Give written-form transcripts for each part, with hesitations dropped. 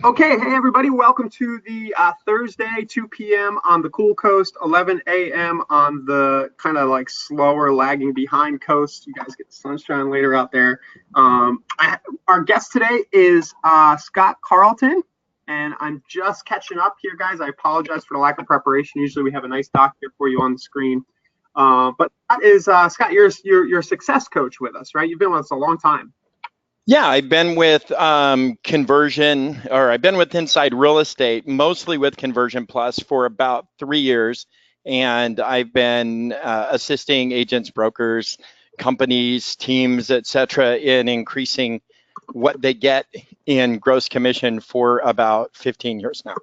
Okay, hey everybody, welcome to the Thursday, 2 p.m. on the cool coast, 11 a.m. on the kind of like slower, lagging behind coast. You guys get the sunshine later out there. Our guest today is Scott Carlton, and I'm just catching up here, guys. I apologize for the lack of preparation. Usually we have a nice doc here for you on the screen. But that is, Scott, you're a success coach with us, right? You've been with us a long time. Yeah, I've been with conversion, or I've been with Inside Real Estate, mostly with Conversion Plus for about 3 years. And I've been assisting agents, brokers, companies, teams, et cetera, in increasing what they get in gross commission for about 15 years now.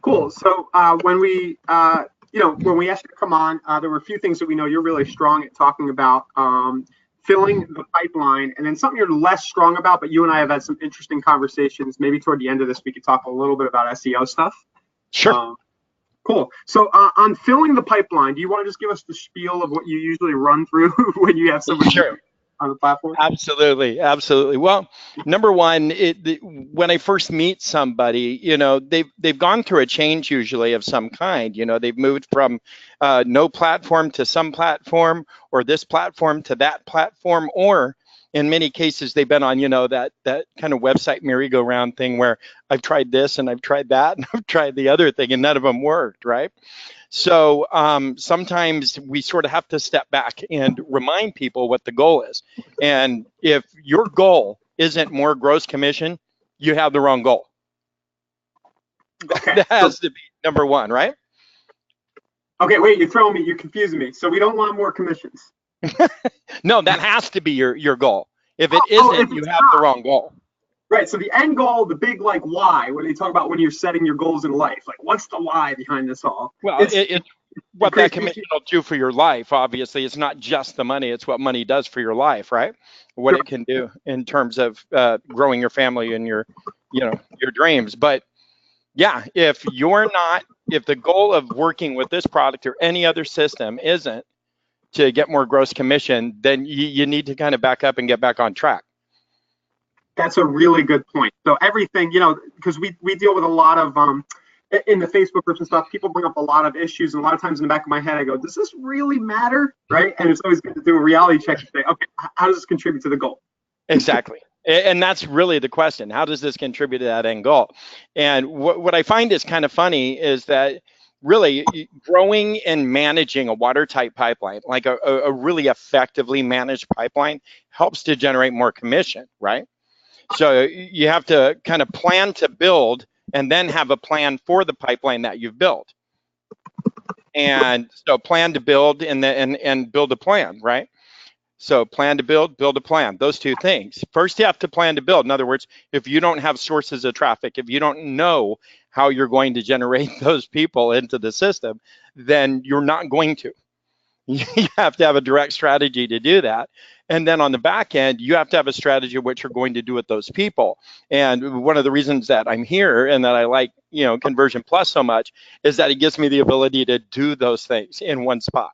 Cool. So when we asked you to come on, there were a few things that we know you're really strong at talking about. Filling the pipeline, and then something you're less strong about, but you and I have had some interesting conversations. Maybe toward the end of this, we could talk a little bit about SEO stuff. Sure. Cool. So on filling the pipeline, do you want to just give us the spiel of what you usually run through when you have somebody Sure. on the platform? Absolutely. Well, number one, when I first meet somebody, they've gone through a change usually of some kind. They've moved from no platform to some platform, or this platform to that platform, or in many cases they've been on, that kind of website merry-go-round thing where I've tried this and I've tried that and I've tried the other thing and none of them worked, right? So sometimes we sort of have to step back and remind people what the goal is. And if your goal isn't more gross commission, you have the wrong goal. Okay. That has to be number one, right? Okay, wait, you're confusing me. So we don't want more commissions. No, that has to be your goal. If it isn't, you have the wrong goal. Right. So the end goal, the big like why, when they talk about when you're setting your goals in life, like what's the why behind this all? Well, it's what that commission will do for your life. Obviously, it's not just the money; it's what money does for your life, right? What it can do in terms of growing your family and your dreams. But yeah, if the goal of working with this product or any other system isn't to get more gross commission, then you need to kind of back up and get back on track. That's a really good point. So everything, because we deal with a lot of, in the Facebook groups and stuff, people bring up a lot of issues. And a lot of times in the back of my head, I go, does this really matter? Right. And it's always good to do a reality check and say, okay, how does this contribute to the goal? Exactly. And that's really the question. How does this contribute to that end goal? And what I find is kind of funny is that really growing and managing a watertight pipeline, like a really effectively managed pipeline, helps to generate more commission, right? So you have to kind of plan to build and then have a plan for the pipeline that you've built. And so plan to build and build a plan, right? So plan to build a plan, those two things. First, you have to plan to build. In other words, if you don't have sources of traffic, if you don't know how you're going to generate those people into the system, then you're not going to. You have to have a direct strategy to do that. And then on the back end, you have to have a strategy of what you're going to do with those people. And one of the reasons that I'm here and that I like, Conversion Plus so much is that it gives me the ability to do those things in one spot.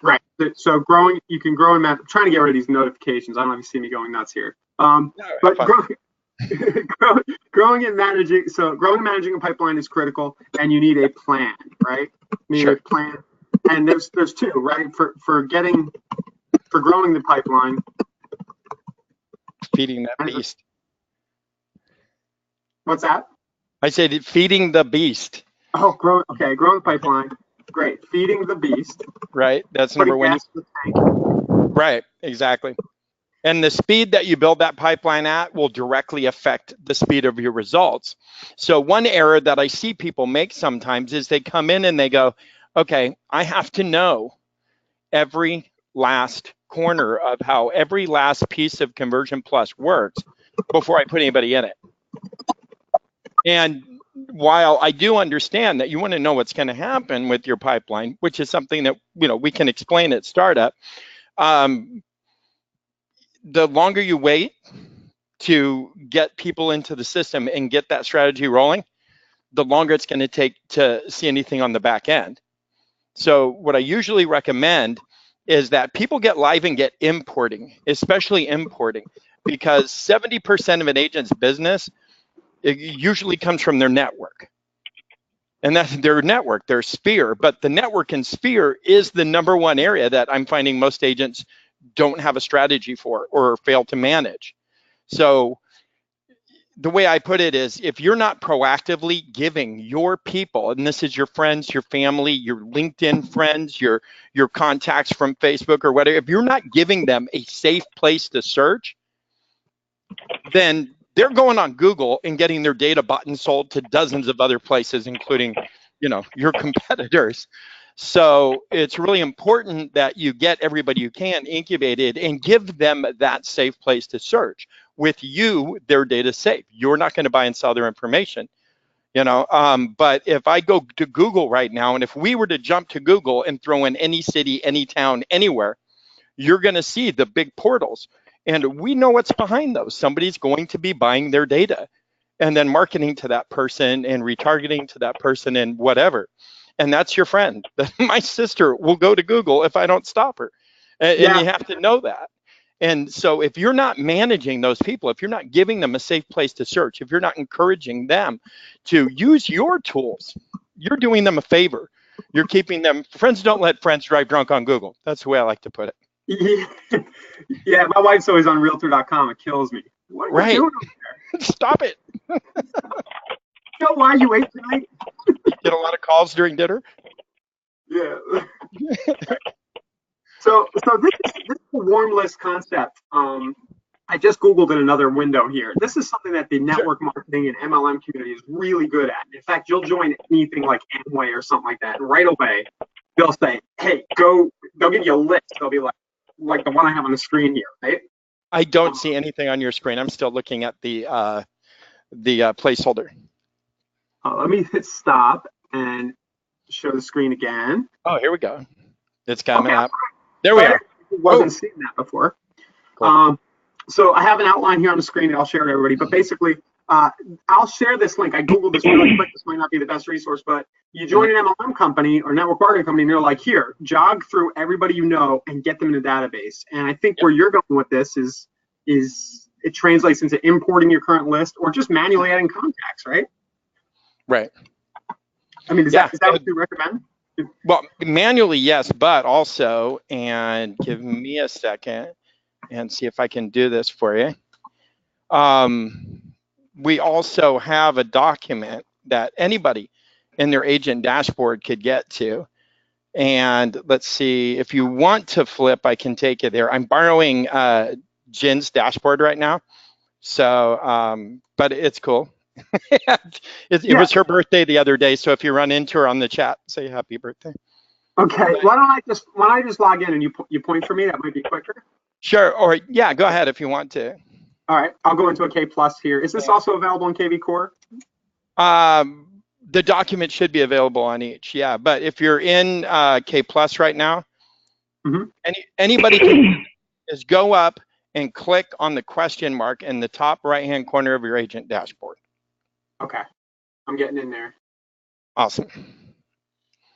Right. So you can grow and manage. I'm trying to get rid of these notifications. I don't know if you see me going nuts here. But growing and managing. So growing and managing a pipeline is critical, and you need a plan, right? You need a plan. And there's two, right? For growing the pipeline. Feeding that beast. What's that? I said feeding the beast. Oh, growing the pipeline. Great. Feeding the beast. Right. That's number one. Right. Exactly. And the speed that you build that pipeline at will directly affect the speed of your results. So one error that I see people make sometimes is they come in and they go, okay, I have to know every last corner of how every last piece of Conversion Plus works before I put anybody in it. And while I do understand that you want to know what's going to happen with your pipeline, which is something that we can explain at startup, the longer you wait to get people into the system and get that strategy rolling, the longer it's going to take to see anything on the back end. So what I usually recommend is that people get live and get importing, especially importing. because 70% of an agent's business, it usually comes from their network. And that's their network, their sphere. But the network and sphere is the #1 area that I'm finding most agents don't have a strategy for or fail to manage. So the way I put it is, if you're not proactively giving your people, and this is your friends, your family, your LinkedIn friends, your contacts from Facebook or whatever, if you're not giving them a safe place to search, then they're going on Google and getting their data bought and sold to dozens of other places, including, your competitors. So it's really important that you get everybody you can incubated and give them that safe place to search. With you, their data safe. You're not going to buy and sell their information, but if I go to Google right now, and if we were to jump to Google and throw in any city, any town, anywhere, you're going to see the big portals. And we know what's behind those. Somebody's going to be buying their data and then marketing to that person and retargeting to that person and whatever. And that's your friend. My sister will go to Google if I don't stop her. And you have to know that. And so if you're not managing those people, if you're not giving them a safe place to search, if you're not encouraging them to use your tools, you're doing them a favor. You're keeping them, friends don't let friends drive drunk on Google. That's the way I like to put it. Yeah, my wife's always on realtor.com. It kills me. What are you doing over there? Stop it. You know why you ate tonight? Get a lot of calls during dinner? Yeah. So this is a warm list concept. I just Googled in another window here. This is something that the network marketing and MLM community is really good at. In fact, you'll join anything like Amway or something like that, and right away they'll say, "Hey, go." They'll give you a list. They'll be like the one I have on the screen here, right? I don't see anything on your screen. I'm still looking at the placeholder. Let me hit stop and show the screen again. Oh, here we go. It's coming up. There we are. Wasn't seeing that before. Cool. So I have an outline here on the screen that I'll share with everybody. But basically, I'll share this link. I Googled this really quick. This might not be the best resource, but you join an MLM company or network marketing company, and they're like, here, jog through everybody you know and get them in a database. And I think where you're going with this is it translates into importing your current list or just manually adding contacts, right? Right. I mean, is that what you recommend? Well, manually, yes, but also, and give me a second and see if I can do this for you. We also have a document that anybody in their agent dashboard could get to. And let's see, if you want to flip, I can take you there. I'm borrowing Jen's dashboard right now. So, but it's cool. It was her birthday the other day, so if you run into her on the chat, say happy birthday. Okay. Why don't I just log in and you point for me? That might be quicker. Sure. Or yeah, go ahead if you want to. All right. I'll go into a K Plus here. Is this also available in KV Core? The document should be available on each. Yeah, but if you're in K Plus right now, anybody can just go up and click on the question mark in the top right-hand corner of your agent dashboard. Okay, I'm getting in there. Awesome.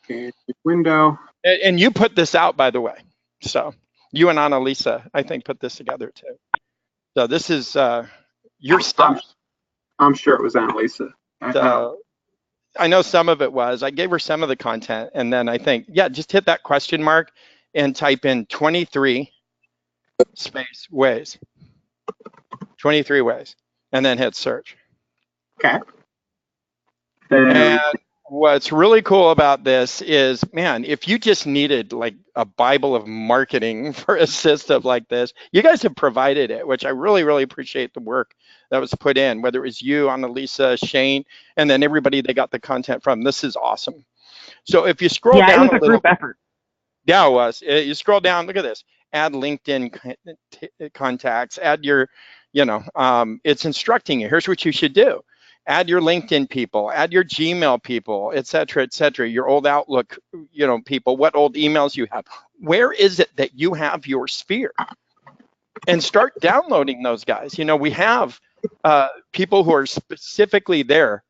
Okay, window. And you put this out, by the way. So you and Annalisa, I think, put this together too. So this is your stuff. I'm sure it was Annalisa. I know some of it was. I gave her some of the content, and then I think, yeah, just hit that question mark and type in 23 space ways. 23 ways, and then hit search. Okay. And what's really cool about this is, man, if you just needed like a Bible of marketing for a system like this, you guys have provided it, which I really, really appreciate the work that was put in, whether it was you, Annalisa, Shayne, and then everybody they got the content from. This is awesome. So if you scroll down, it was a group effort. Yeah, it was. You scroll down, look at this. Add LinkedIn contacts, add your, it's instructing you. Here's what you should do. Add your LinkedIn people, add your Gmail people, et cetera, your old Outlook, people, what old emails you have. Where is it that you have your sphere? And start downloading those guys. We have people who are specifically there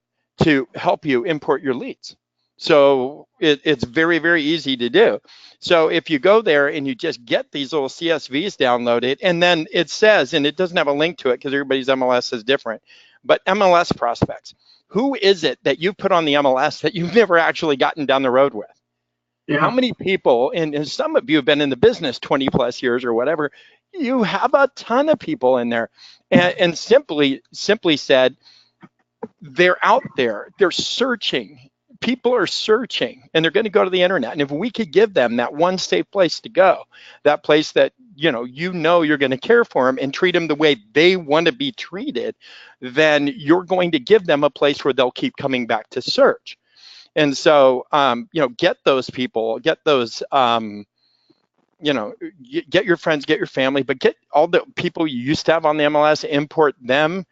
to help you import your leads. So it's very, very easy to do. So if you go there and you just get these little CSVs downloaded, and then it says, and it doesn't have a link to it because everybody's MLS is different, but MLS Prospects, who is it that you put on the MLS that you've never actually gotten down the road with? Yeah. How many people, and some of you have been in the business 20 plus years or whatever, you have a ton of people in there. And simply said, they're out there, they're searching. People are searching, and they're going to go to the internet. And if we could give them that one safe place to go, that place that you're going to care for them and treat them the way they want to be treated, then you're going to give them a place where they'll keep coming back to search. And so, get those people, get those, get your friends, get your family, but get all the people you used to have on the MLS, import them.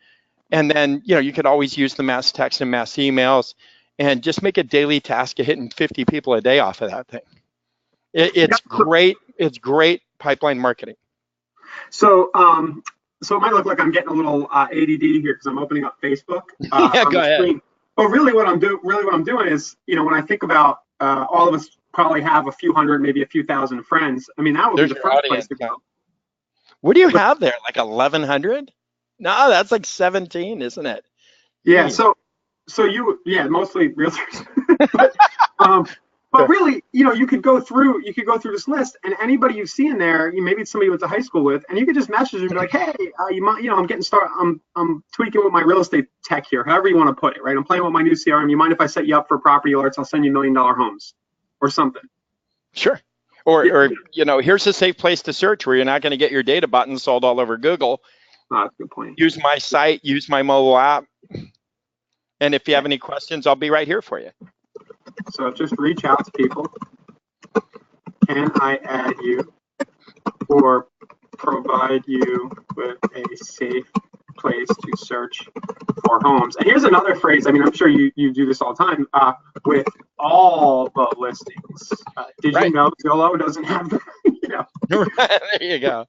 And then, you could always use the mass text and mass emails, and just make a daily task of hitting 50 people a day off of that thing. It's great. It's great pipeline marketing. So, so it might look like I'm getting a little ADD here because I'm opening up Facebook. Yeah, go ahead. Screen. But really what I'm doing is, when I think about all of us probably have a few hundred, maybe a few thousand friends. I mean, that would be the first place to go. What do you have there? Like 1,100? No, that's like 17, isn't it? Yeah. So mostly realtors. But really, you could go through this list, and anybody you see in there, maybe it's somebody you went to high school with, and you could just message them and be like, hey, I'm getting started. I'm tweaking with my real estate tech here, however you want to put it, right? I'm playing with my new CRM. You mind if I set you up for property alerts? I'll send you $1 million homes or something. Sure. Or here's a safe place to search where you're not going to get your data bought and sold all over Google. That's a good point. Use my site, use my mobile app. And if you have any questions, I'll be right here for you. So just reach out to people. Can I add you or provide you with a safe place to search for homes? And here's another phrase. I mean, I'm sure you do this all the time. With all the listings. Did you know Zillow doesn't have them? Right, there you go.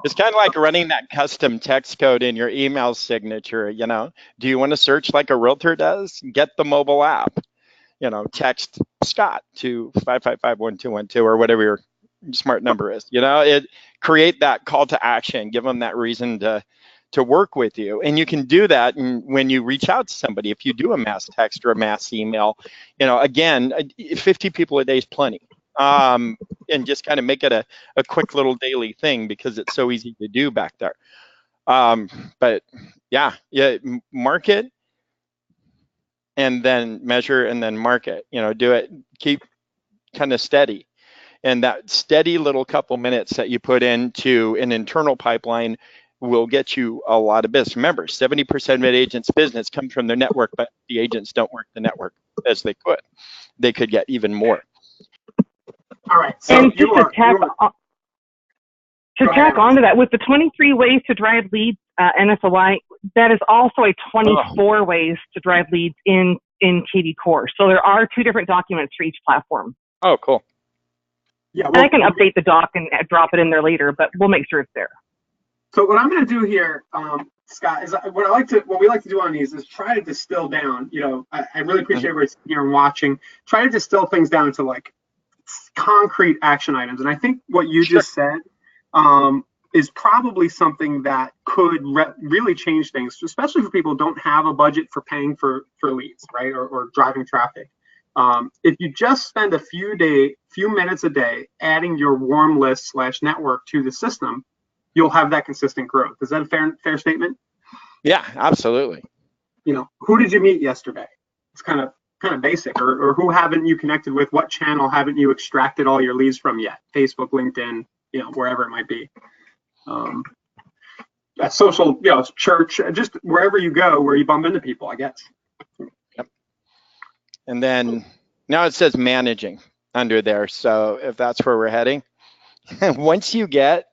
It's kind of like running that custom text code in your email signature. Do you want to search like a realtor does? Get the mobile app. Text Scott to 555-1212 or whatever your smart number is. Create that call to action. Give them that reason to work with you, and you can do that. And when you reach out to somebody, if you do a mass text or a mass email, again, 50 people a day is plenty. And just kind of make it a quick little daily thing because it's so easy to do back there. But yeah, market and then measure and then market, do it, keep kind of steady. And that steady little couple minutes that you put into an internal pipeline will get you a lot of business. Remember, 70% of an agent's business comes from their network, but the agents don't work the network as they could. They could get even more. All right. So and just to tack onto that, with the 23 ways to drive leads, NSOI, that is also a 24 ways to drive leads in KV Core. So there are 2 different documents for each platform. Oh, cool. Yeah. And I can update the doc and drop it in there later, but we'll make sure it's there. So what I'm going to do here, Scott, is what we like to do on these is try to distill down. I really appreciate everybody here and watching. Try to distill things down to like concrete action items. And I think what you just said is probably something that could really change things, especially for people who don't have a budget for paying for leads, right, or driving traffic. If you just spend a few minutes a day adding your warm list / network to the system, you'll have that consistent growth. Is that a fair statement? Yeah, absolutely. Who did you meet yesterday? It's kind of basic. Or who haven't you connected with? What channel haven't you extracted all your leads from yet? Facebook, LinkedIn, wherever it might be. Social, church, just wherever you go, where you bump into people, I guess. Yep. And then now it says managing under there. So if that's where we're heading, once you get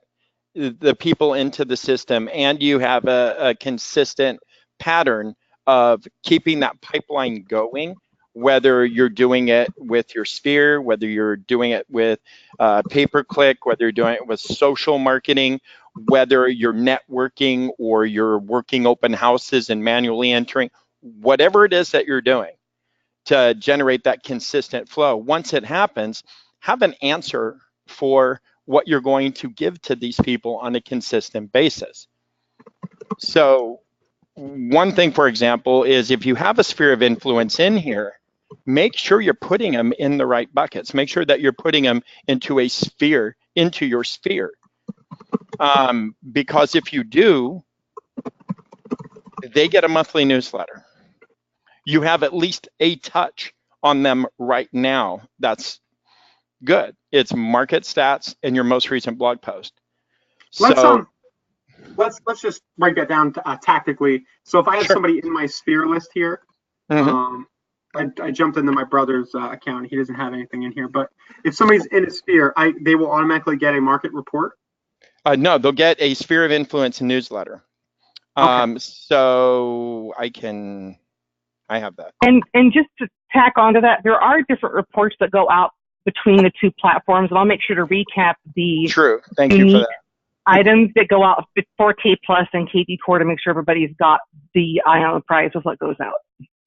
the people into the system and you have a consistent pattern of keeping that pipeline going, whether you're doing it with your sphere, whether you're doing it with pay-per-click, whether you're doing it with social marketing, whether you're networking or you're working open houses and manually entering, whatever it is that you're doing, to generate that consistent flow. Once it happens, have an answer for what you're going to give to these people on a consistent basis. So one thing, for example, is if you have a sphere of influence in here, make sure you're putting them in the right buckets. Make sure that you're putting them into a sphere, into your sphere. Because if you do, they get a monthly newsletter. You have at least a touch on them right now. That's good. It's market stats and your most recent blog post. Let's just break that down tactically. So if I have somebody in my sphere list here, I jumped into my brother's account. He doesn't have anything in here, but if somebody's in a sphere, they will automatically get a market report. No, they'll get a sphere of influence newsletter. Okay. So I have that. And just to tack onto that, there are different reports that go out between the two platforms, and I'll make sure to recap the True. Thank you for that. Items that go out for K Plus and KV Core to make sure everybody's got the eye on the prize of what goes out.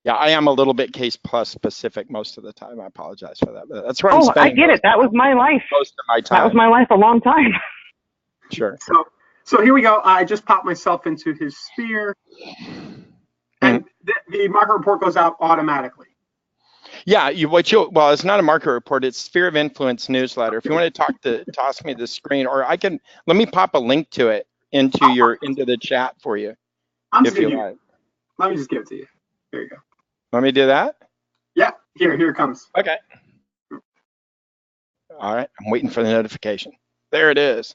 Yeah, I am a little bit Case Plus specific most of the time. I apologize for that, but that's where I'm I spending. get it. That was my life. Most of my time. That was my life a long time. Sure. So here we go. I just popped myself into his sphere, and the market report goes out automatically. Yeah, well, it's not a market report. It's sphere of influence newsletter. If you want to toss me the screen, or let me pop a link to it into the chat for you. If you like. Let me just give it to you. There you go. Let me do that? Yeah, here it comes. Okay. All right, I'm waiting for the notification. There it is.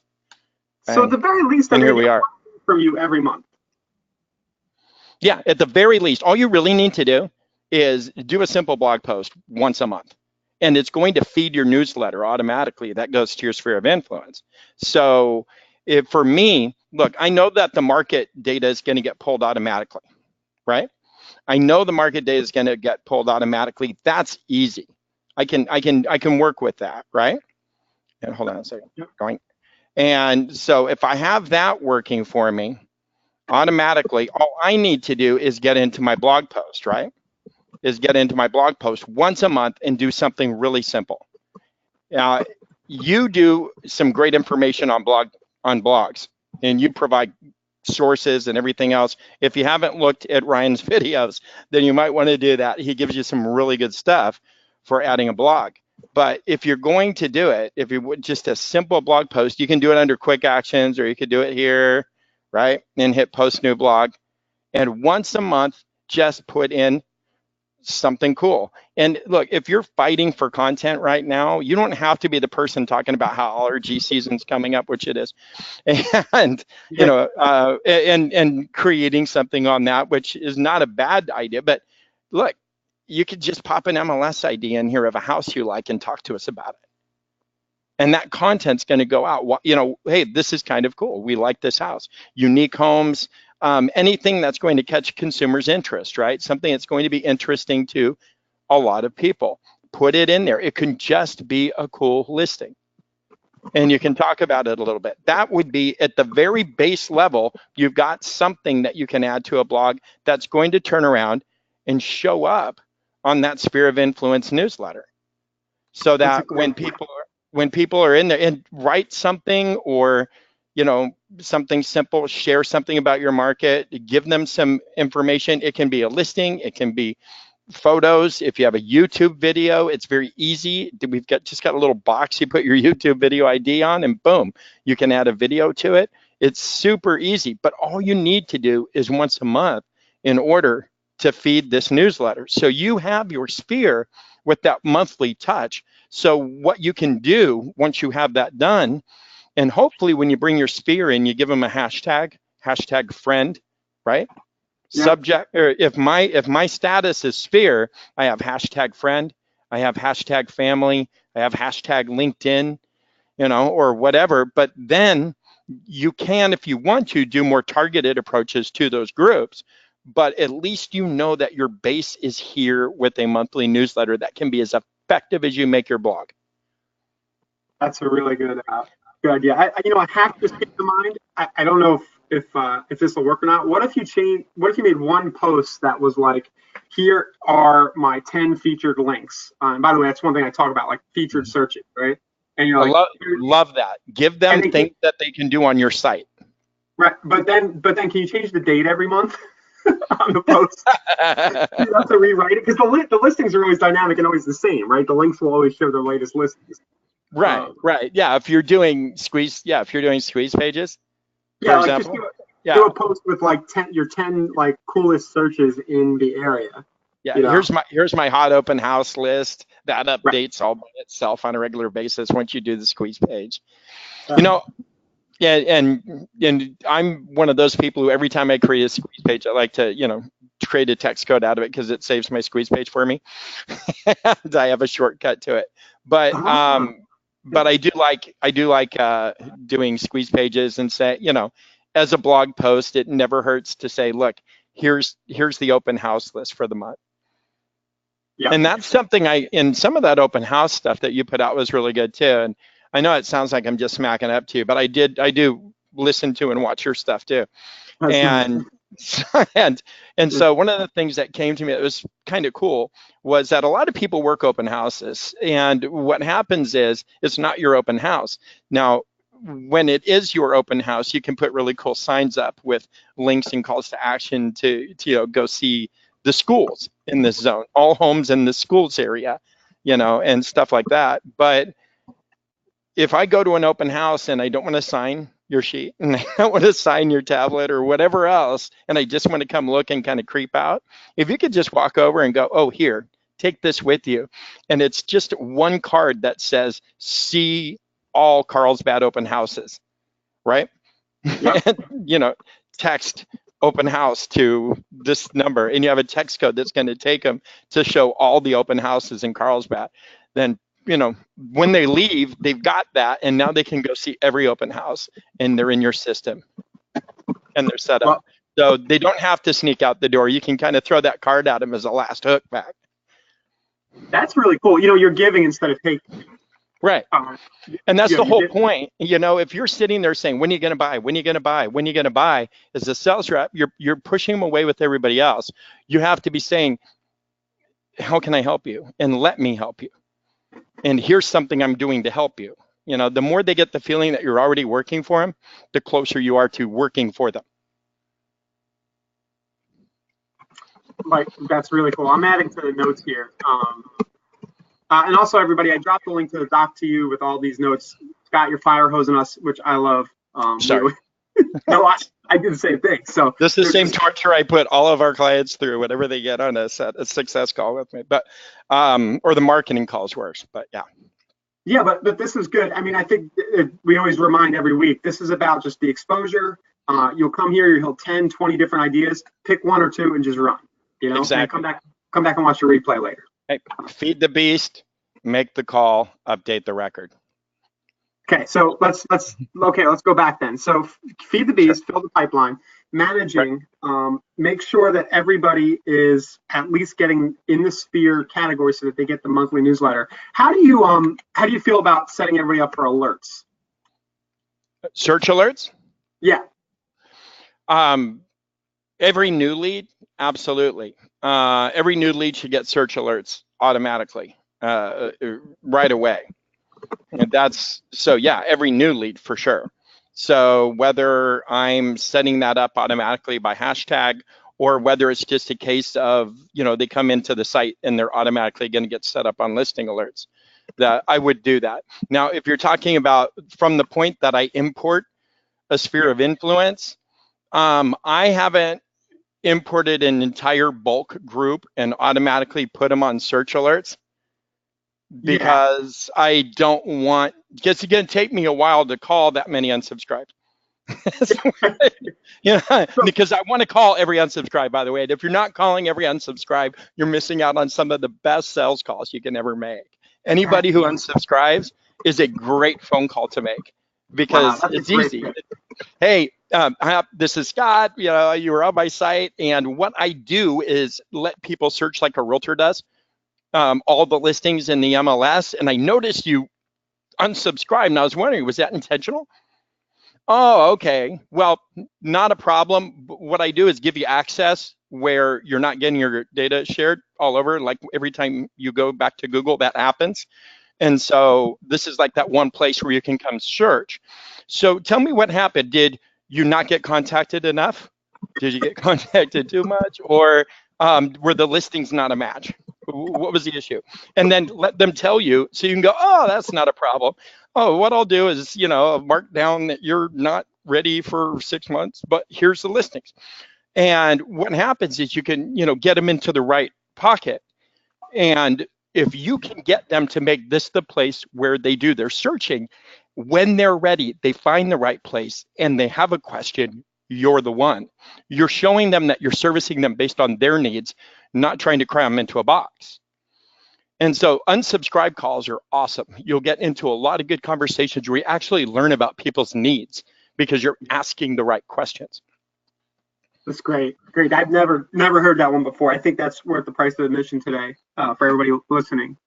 So at the very least, and here we are. From you every month. Yeah, at the very least, all you really need to do is do a simple blog post once a month, and it's going to feed your newsletter automatically. That goes to your sphere of influence. So for me, look, I know that the market data is going to get pulled automatically, right? I know the market data is going to get pulled automatically. That's easy. I can work with that, right? And hold on a second. Going. And so if I have that working for me automatically, all I need to do is get into my blog post, right? Is get into my blog post once a month and do something really simple. You do some great information on blogs, and you provide sources and everything else. If you haven't looked at Ryan's videos, then you might want to do that. He gives you some really good stuff for adding a blog. But if you're going to do it, if you would just a simple blog post, you can do it under quick actions, or you could do it here, right? And hit post new blog. And once a month, just put in something cool. And look, if you're fighting for content right now, you don't have to be the person talking about how allergy season's coming up, which it is, and and creating something on that, which is not a bad idea. But look, you could just pop an MLS ID in here of a house you like and talk to us about it. And that content's going to go out. Hey, this is kind of cool. We like this house. Unique homes. Anything that's going to catch consumers' interest, right? Something that's going to be interesting to a lot of people. Put it in there. It can just be a cool listing. And you can talk about it a little bit. That would be at the very base level, you've got something that you can add to a blog that's going to turn around and show up on that sphere of influence newsletter. So that when people are in there and write something, or something simple, share something about your market, give them some information. It can be a listing, it can be photos. If you have a YouTube video, it's very easy. We've just got a little box you put your YouTube video ID on, and boom, you can add a video to it. It's super easy, but all you need to do is once a month in order to feed this newsletter. So you have your sphere with that monthly touch. So what you can do once you have that done, and hopefully when you bring your sphere in, you give them a hashtag friend, right? Yeah. Subject, or if my status is sphere, I have hashtag friend, I have hashtag family, I have hashtag LinkedIn, or whatever. But then you can, if you want to, do more targeted approaches to those groups. But at least you know that your base is here with a monthly newsletter that can be as effective as you make your blog. That's a really good idea. A hack just came to mind. I don't know if if this will work or not. What if you made one post that was like, here are my 10 featured links. And by the way, that's one thing I talk about, like featured searching, right? And you're I like, love that. Give them things that they can do on your site. right. But then can you change the date every month on the post? You have to rewrite it because the listings are always dynamic and always the same, right? The links will always show the latest listings. Right. Yeah. If you're doing squeeze pages, for yeah, like example, just do a post with like your 10 like coolest searches in the area. Yeah, You know? here's my hot open house list that updates Right. all by itself on a regular basis once you do the squeeze page. You know, yeah, and I'm one of those people who every time I create a squeeze page, I like to, create a text code out of it because it saves my squeeze page for me. And I have a shortcut to it. But but I do like doing squeeze pages and say, as a blog post, it never hurts to say, look, here's the open house list for the month. Yeah. And that's something in some of that open house stuff that you put out was really good too. And I know it sounds like I'm just smacking up to you, but I do listen to and watch your stuff too. And so one of the things that came to me that was kind of cool was that a lot of people work open houses, and what happens is it's not your open house. Now, when it is your open house, you can put really cool signs up with links and calls to action to go see the schools in this zone, all homes in the schools area, and stuff like that. But if I go to an open house and I don't want to sign your sheet and I don't want to sign your tablet or whatever else, and I just want to come look and kind of creep out, if you could just walk over and go, oh, here, take this with you. And it's just one card that says, see all Carlsbad open houses, right? Yep. And, text open house to this number, and you have a text code that's going to take them to show all the open houses in Carlsbad. Then, when they leave, they've got that, and now they can go see every open house, and they're in your system, and they're set up. So they don't have to sneak out the door. You can kind of throw that card at them as a last hook back. That's really cool. You're giving instead of taking. Right. And that's the whole point. If you're sitting there saying, when are you going to buy? When are you going to buy? When are you going to buy? As a sales rep, you're pushing them away with everybody else. You have to be saying, how can I help you? And let me help you. And here's something I'm doing to help you. The more they get the feeling that you're already working for them, the closer you are to working for them. Like, that's really cool. I'm adding to the notes here. And also, everybody, I dropped the link to the doc to you with all these notes. Scott, you're fire hosing us, which I love. Sorry. No, I did the same thing. So this is the same torture I put all of our clients through whenever they get on a success call with me, but or the marketing calls worse. But yeah. Yeah, but this is good. I mean, I think we always remind every week, this is about just the exposure. You'll come here, you'll have 10, 20 different ideas, pick one or two and just run. Exactly. And come back and watch the replay later. Hey, feed the beast, make the call, update the record. Okay, so let's go back then. So feed the beast, fill the pipeline, managing, make sure that everybody is at least getting in the sphere category so that they get the monthly newsletter. How do you feel about setting everybody up for alerts? Search alerts? Yeah. Every new lead, absolutely. Every new lead should get search alerts automatically, right away. And every new lead for sure. So whether I'm setting that up automatically by hashtag, or whether it's just a case of, they come into the site and they're automatically going to get set up on listing alerts, that I would do that. Now, if you're talking about from the point that I import a sphere of influence, I haven't imported an entire bulk group and automatically put them on search alerts because I don't want, because it's going to take me a while to call that many unsubscribed. Because I want to call every unsubscribe, by the way. And if you're not calling every unsubscribe, you're missing out on some of the best sales calls you can ever make. Anybody who unsubscribes is a great phone call to make because it's easy. Hey, this is Scott. You were on my site, and what I do is let people search like a realtor does, all the listings in the MLS, and I noticed you unsubscribed, and I was wondering, was that intentional? Oh, okay. Well, not a problem. What I do is give you access where you're not getting your data shared all over. Like every time you go back to Google, that happens. And so this is like that one place where you can come search. So tell me what happened. Did you not get contacted enough? Did you get contacted too much? Or were the listings not a match? What was the issue? And then let them tell you so you can go, oh, that's not a problem. Oh, what I'll do is, mark down that you're not ready for 6 months, but here's the listings. And what happens is you can, get them into the right pocket. And if you can get them to make this the place where they do their searching, when they're ready, they find the right place and they have a question, you're the one. You're showing them that you're servicing them based on their needs, not trying to cram them into a box. And so unsubscribe calls are awesome. You'll get into a lot of good conversations where you actually learn about people's needs because you're asking the right questions. That's great. Great. I've never heard that one before. I think that's worth the price of admission today for everybody listening.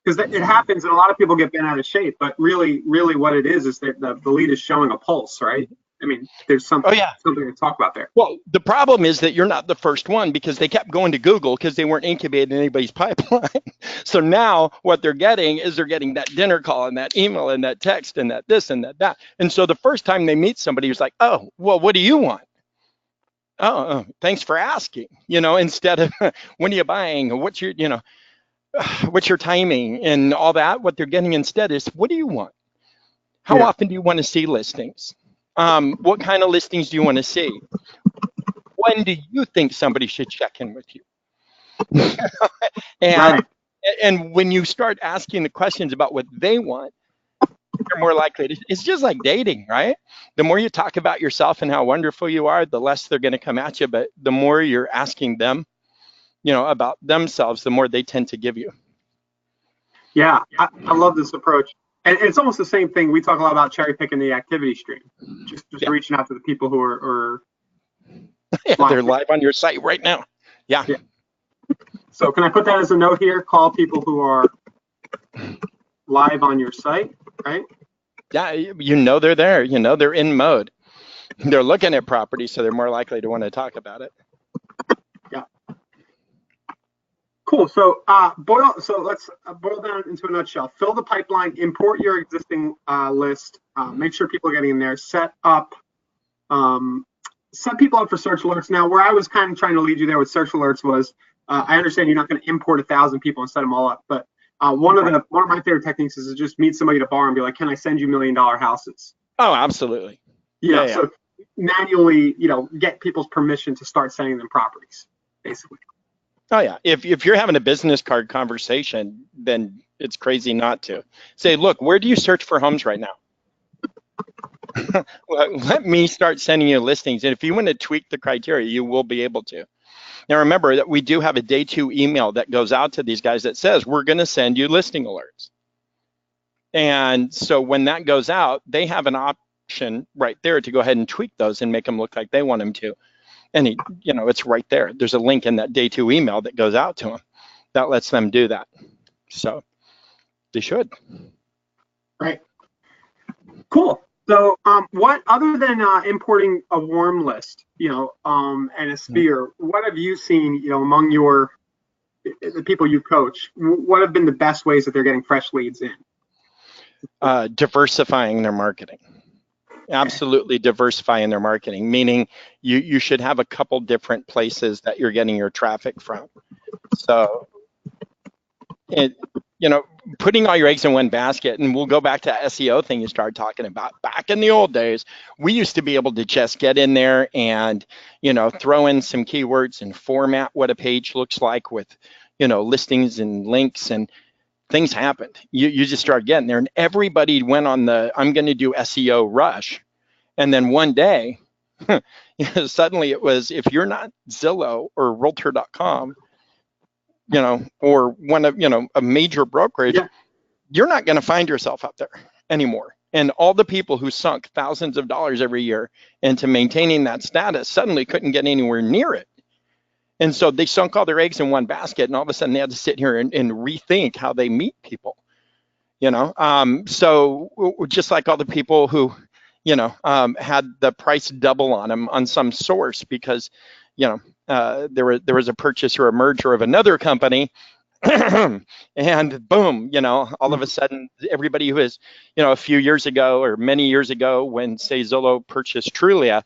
Because it happens and a lot of people get bent out of shape, but really what it is that the lead is showing a pulse, right? I mean, there's something to talk about there. Well, the problem is that you're not the first one because they kept going to Google because they weren't incubating anybody's pipeline. So now what they're getting is they're getting that dinner call and that email and that text and that this and that. And so the first time they meet somebody who's like, oh, well, what do you want? Oh, thanks for asking, instead of when are you buying? What's your timing and all that? What they're getting instead is, what do you want? How often do you want to see listings? What kind of listings do you want to see? When do you think somebody should check in with you? And when you start asking the questions about what they want, you're more likely to, it's just like dating, right? The more you talk about yourself and how wonderful you are, the less they're going to come at you. But the more you're asking them, about themselves, the more they tend to give you. Yeah, I love this approach. And it's almost the same thing. We talk a lot about cherry picking the activity stream, just reaching out to the people who are they're live on your site right now. Yeah. So can I put that as a note here? Call people who are live on your site, right? Yeah, they're there. They're in mode. They're looking at property, so they're more likely to want to talk about it. Yeah. Cool. So let's boil down into a nutshell. Fill the pipeline, import your existing list, make sure people are getting in there, set people up for search alerts. Now, where I was kind of trying to lead you there with search alerts was, I understand you're not going to import 1,000 people and set them all up, but one of my favorite techniques is to just meet somebody at a bar and be like, can I send you $1 million houses? Oh, absolutely. Yeah. So manually, get people's permission to start sending them properties, basically. Oh yeah, if you're having a business card conversation, then it's crazy not to. Say, look, where do you search for homes right now? Well, let me start sending you listings. And if you want to tweak the criteria, you will be able to. Now remember that we do have a day 2 email that goes out to these guys that says, we're going to send you listing alerts. And so when that goes out, they have an option right there to go ahead and tweak those and make them look like they want them to. And it's right there. There's a link in that day 2 email that goes out to them that lets them do that. So they should. Right. Cool. So what, other than importing a warm list, and a sphere, what have you seen, among the people you coach, what have been the best ways that they're getting fresh leads in? Diversifying their marketing. Absolutely diversifying their marketing, meaning you should have a couple different places that you're getting your traffic from. So, putting all your eggs in one basket, and we'll go back to that SEO thing you started talking about. Back in the old days, we used to be able to just get in there and, throw in some keywords and format what a page looks like with, listings and links, and things happened. You just started getting there, and everybody went on the I'm going to do SEO rush. And then one day, suddenly it was, if you're not Zillow or Realtor.com, or one of, a major brokerage, you're not going to find yourself up there anymore. And all the people who sunk thousands of dollars every year into maintaining that status suddenly couldn't get anywhere near it. And so they sunk all their eggs in one basket, and all of a sudden they had to sit here and rethink how they meet people, So just like all the people who, had the price double on them on some source because, there was a purchase or a merger of another company. And boom, all of a sudden, everybody who is, a few years ago or many years ago when, say, Zillow purchased Trulia,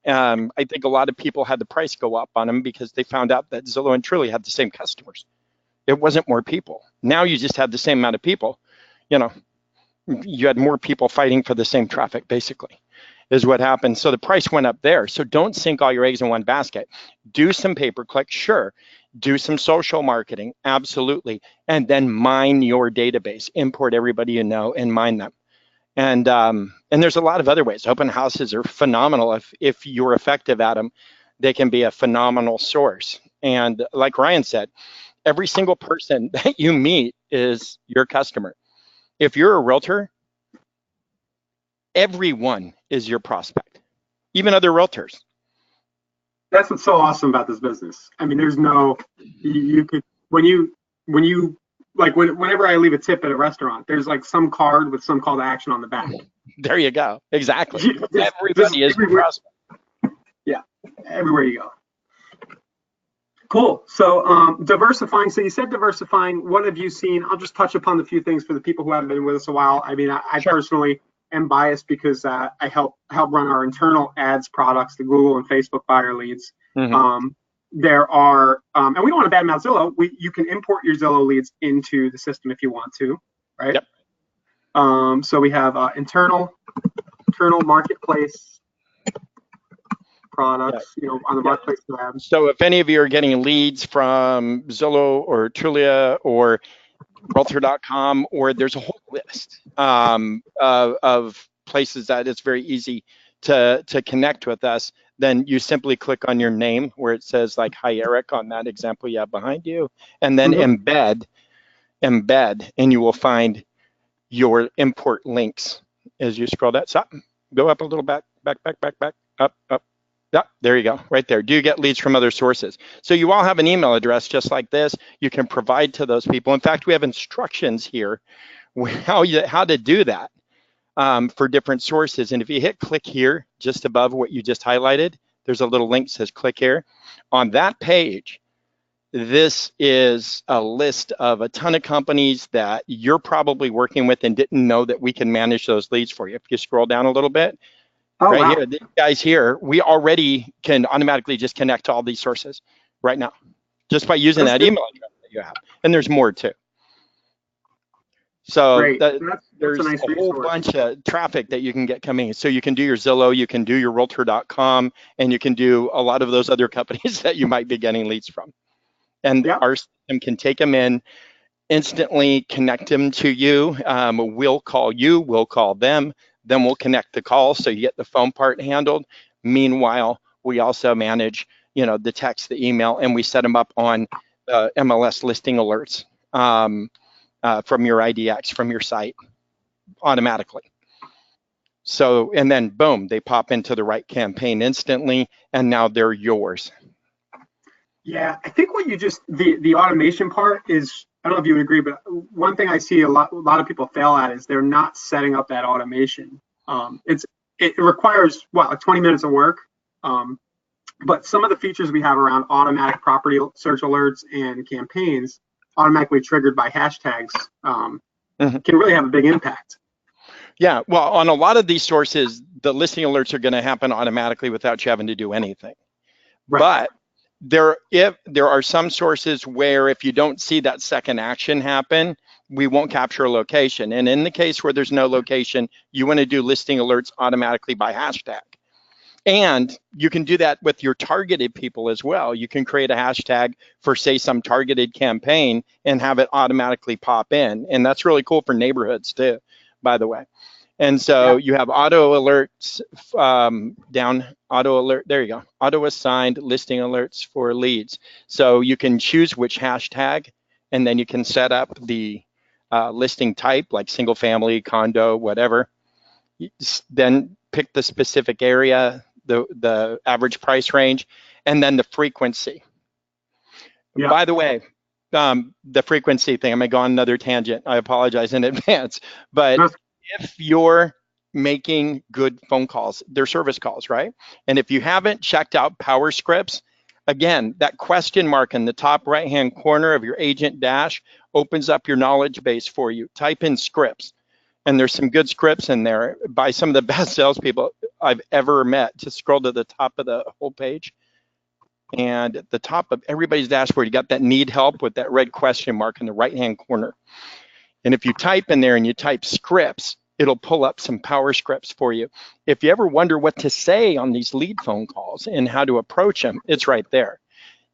I think a lot of people had the price go up on them because they found out that Zillow and Trulia had the same customers. It wasn't more people. Now you just have the same amount of people. You had more people fighting for the same traffic, basically, is what happened. So the price went up there. So don't sink all your eggs in one basket. Do some pay-per-click, sure. Do some social marketing, absolutely. And then mine your database. Import everybody you know and mine them. And there's a lot of other ways. Open houses are phenomenal. If you're effective at them, they can be a phenomenal source. And like Ryan said, every single person that you meet is your customer. If you're a realtor, everyone is your prospect, even other realtors. That's what's so awesome about this business. I mean, there's no, you could, whenever I leave a tip at a restaurant, there's like some card with some call to action on the back. There you go. Exactly. Everybody is your prospect. Yeah, everywhere you go. Cool. So diversifying. So you said diversifying. What have you seen? I'll just touch upon the few things for the people who haven't been with us a while. I mean, I sure. Personally am biased because I help run our internal ads products, the Google and Facebook buyer leads. Mm-hmm. There are, and we don't want to badmouth Zillow. You can import your Zillow leads into the system if you want to, right? Yep. So we have internal marketplace products, on the marketplace lab. So if any of you are getting leads from Zillow or Trulia or Realtor.com, or there's a whole list of places that it's very easy to connect with us, then you simply click on your name where it says like, hi, Eric, on that example you have behind you, and then embed, and you will find your import links as you scroll that. So go up a little back, up. Yeah, there you go, right there. Do you get leads from other sources? So you all have an email address just like this. You can provide to those people. In fact, we have instructions here how to do that for different sources. And if you hit click here, just above what you just highlighted, there's a little link that says click here. On that page, this is a list of a ton of companies that you're probably working with and didn't know that we can manage those leads for you. If you scroll down a little bit, here, these guys here, we already can automatically just connect to all these sources right now, just by using that email address that you have. And there's more too. So there's a whole bunch of traffic that you can get coming in. So you can do your Zillow, you can do your Realtor.com, and you can do a lot of those other companies that you might be getting leads from. And our system can take them in, instantly connect them to you. We'll call you, we'll call them. Then we'll connect the call so you get the phone part handled. Meanwhile, we also manage, the text, the email, and we set them up on MLS listing alerts from your IDX, from your site automatically. So, and then boom, they pop into the right campaign instantly, and now they're yours. Yeah, I think what the automation part is, I don't know if you would agree, but one thing I see a lot of people fail at is they're not setting up that automation. It requires like 20 minutes of work, but some of the features we have around automatic property search alerts and campaigns automatically triggered by hashtags can really have a big impact. Yeah, well, on a lot of these sources, the listing alerts are going to happen automatically without you having to do anything. Right. But there are some sources where if you don't see that second action happen, we won't capture a location. And in the case where there's no location, you want to do listing alerts automatically by hashtag. And you can do that with your targeted people as well. You can create a hashtag for, say, some targeted campaign and have it automatically pop in. And that's really cool for neighborhoods too, by the way. And so you have auto alerts auto alert, there you go, auto assigned listing alerts for leads. So you can choose which hashtag, and then you can set up the listing type, like single family, condo, whatever. Then pick the specific area, the average price range, and then the frequency. Yeah. By the way, the frequency thing, I'm gonna go on another tangent. I apologize in advance, but if your making good phone calls, their service calls, right? And if you haven't checked out Power Scripts, again, that question mark in the top right-hand corner of your agent dash opens up your knowledge base for you. Type in scripts, and there's some good scripts in there by some of the best salespeople I've ever met. Just scroll to the top of the whole page. And at the top of everybody's dashboard, you got that need help with that red question mark in the right-hand corner. And if you type in there and you type scripts, it'll pull up some Power Scripts for you. If you ever wonder what to say on these lead phone calls and how to approach them, it's right there.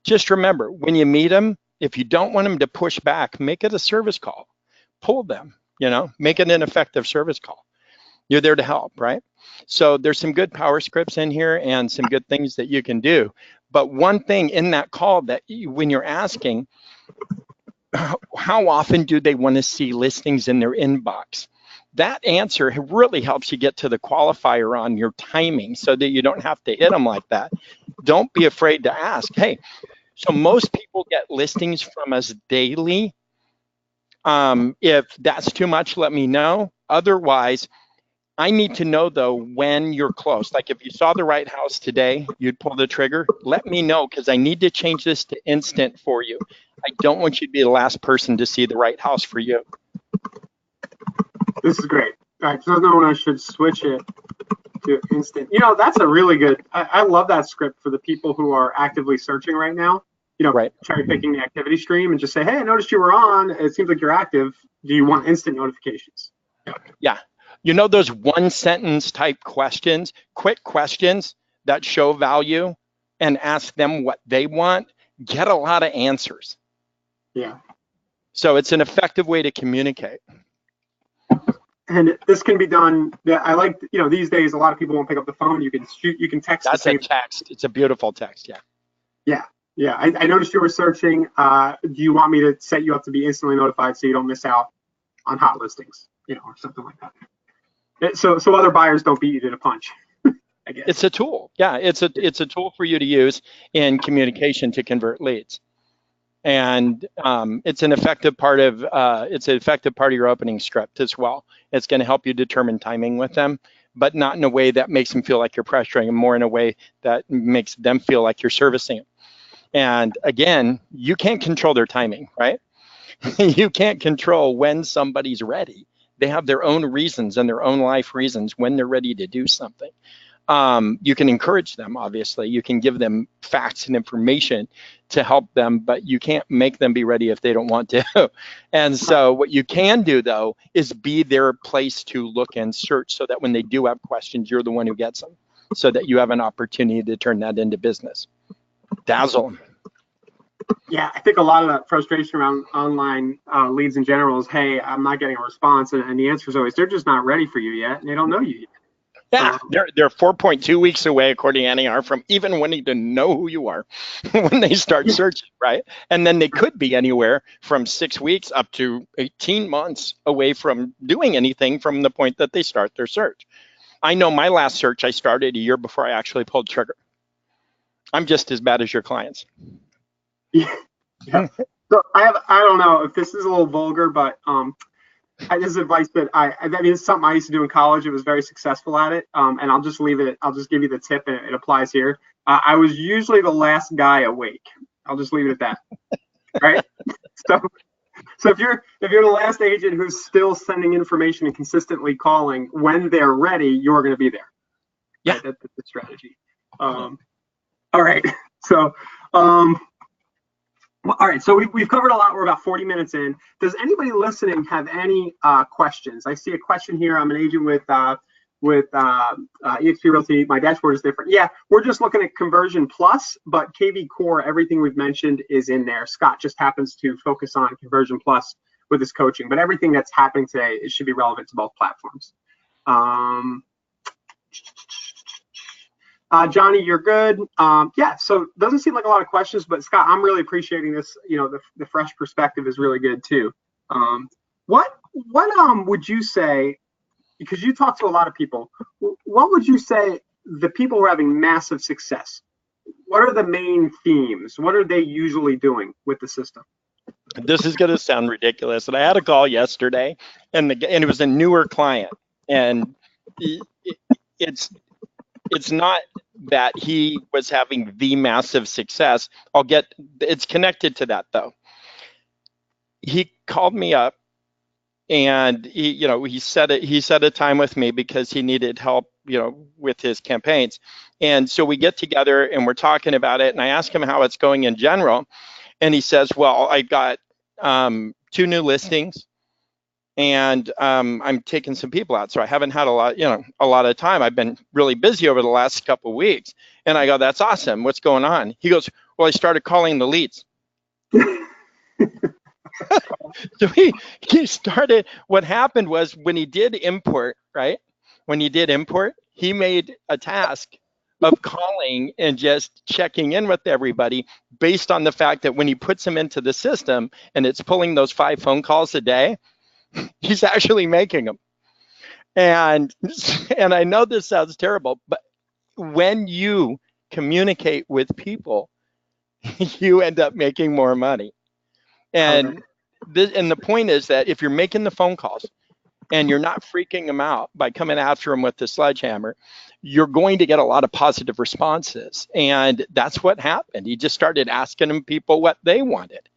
Just remember, when you meet them, if you don't want them to push back, make it a service call. Pull them, make it an effective service call. You're there to help, right? So there's some good Power Scripts in here and some good things that you can do. But one thing in that call that when you're asking, how often do they want to see listings in their inbox? That answer really helps you get to the qualifier on your timing so that you don't have to hit them like that. Don't be afraid to ask, hey, so most people get listings from us daily. If that's too much, let me know. Otherwise, I need to know, though, when you're close. Like if you saw the right house today, you'd pull the trigger. Let me know, because I need to change this to instant for you. I don't want you to be the last person to see the right house for you. This is great. All right, so no one should switch it to instant. That's a really good, I love that script for the people who are actively searching right now. Right. Cherry picking the activity stream and just say, hey, I noticed you were on. It seems like you're active. Do you want instant notifications? Yeah. Those one sentence type questions, quick questions that show value and ask them what they want, get a lot of answers. Yeah. So it's an effective way to communicate. And this can be done. I like, these days, a lot of people won't pick up the phone. You can shoot, you can text. That's a text. It's a beautiful text. Yeah. Yeah. Yeah. I noticed you were searching. Do you want me to set you up to be instantly notified so you don't miss out on hot listings, or something like that? So other buyers don't beat you to the punch, I guess. It's a tool. Yeah, it's a tool for you to use in communication to convert leads, and it's an effective part of your opening script as well. It's going to help you determine timing with them, but not in a way that makes them feel like you're pressuring them, more in a way that makes them feel like you're servicing them. And again, you can't control their timing, right? You can't control when somebody's ready. They have their own reasons and their own life reasons when they're ready to do something. You can encourage them, obviously. You can give them facts and information to help them, but you can't make them be ready if they don't want to. And so what you can do, though, is be their place to look and search so that when they do have questions, you're the one who gets them, so that you have an opportunity to turn that into business. Dazzle them. Yeah, I think a lot of that frustration around online leads in general is, hey, I'm not getting a response. And the answer is always, they're just not ready for you yet, and they don't know you yet. Yeah, they're 4.2 weeks away, according to NAR, from even wanting to know who you are when they start searching, right? And then they could be anywhere from 6 weeks up to 18 months away from doing anything from the point that they start their search. I know my last search I started a year before I actually pulled trigger. I'm just as bad as your clients. Yeah. So I don't know if this is a little vulgar, but this is advice that it's something I used to do in college. It was very successful at it. And I'll just leave it. I'll just give you the tip, and it applies here. I was usually the last guy awake. I'll just leave it at that. Right. So if you're the last agent who's still sending information and consistently calling, when they're ready, you're going to be there. Yeah. Right? That's the strategy. All right. So, all right, so we've covered a lot. We're about 40 minutes in. Does anybody listening have any questions? I see a question here. I'm an agent with eXp Realty. My dashboard is different. Yeah, we're just looking at Conversion Plus, but KV Core, everything we've mentioned is in there. Scott just happens to focus on Conversion Plus with his coaching, but everything that's happening today, it should be relevant to both platforms. Johnny, you're good. Yeah, so doesn't seem like a lot of questions, but Scott, I'm really appreciating this. The fresh perspective is really good too. What would you say, because you talk to a lot of people, what would you say the people who are having massive success, what are the main themes? What are they usually doing with the system? This is going to sound ridiculous. And I had a call yesterday, and it was a newer client. And it's not that he was having the massive success. It's connected to that though. He called me up and he set a time with me because he needed help, with his campaigns. And so we get together and we're talking about it, and I ask him how it's going in general. And he says, well, I got 2 new listings, and I'm taking some people out, so I haven't had a lot of time. I've been really busy over the last couple of weeks. And I go, that's awesome. What's going on? He goes, well, I started calling the leads. So he started. What happened was when he did import, right? When he did import, he made a task of calling and just checking in with everybody based on the fact that when he puts them into the system and it's pulling those 5 phone calls a day, he's actually making them. And I know this sounds terrible, but when you communicate with people, you end up making more money. And the point is that if you're making the phone calls and you're not freaking them out by coming after them with the sledgehammer, you're going to get a lot of positive responses. And that's what happened. He just started asking people what they wanted,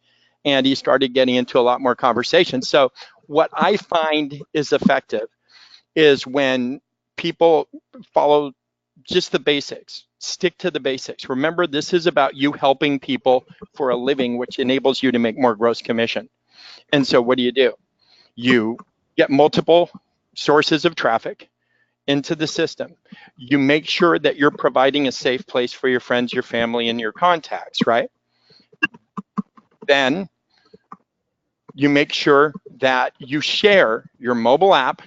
and he started getting into a lot more conversation. So what I find is effective is when people follow just the basics. Stick to the basics. Remember, this is about you helping people for a living, which enables you to make more gross commission. And so what do? You get multiple sources of traffic into the system. You make sure that you're providing a safe place for your friends, your family, and your contacts, right? Then you make sure that you share your mobile app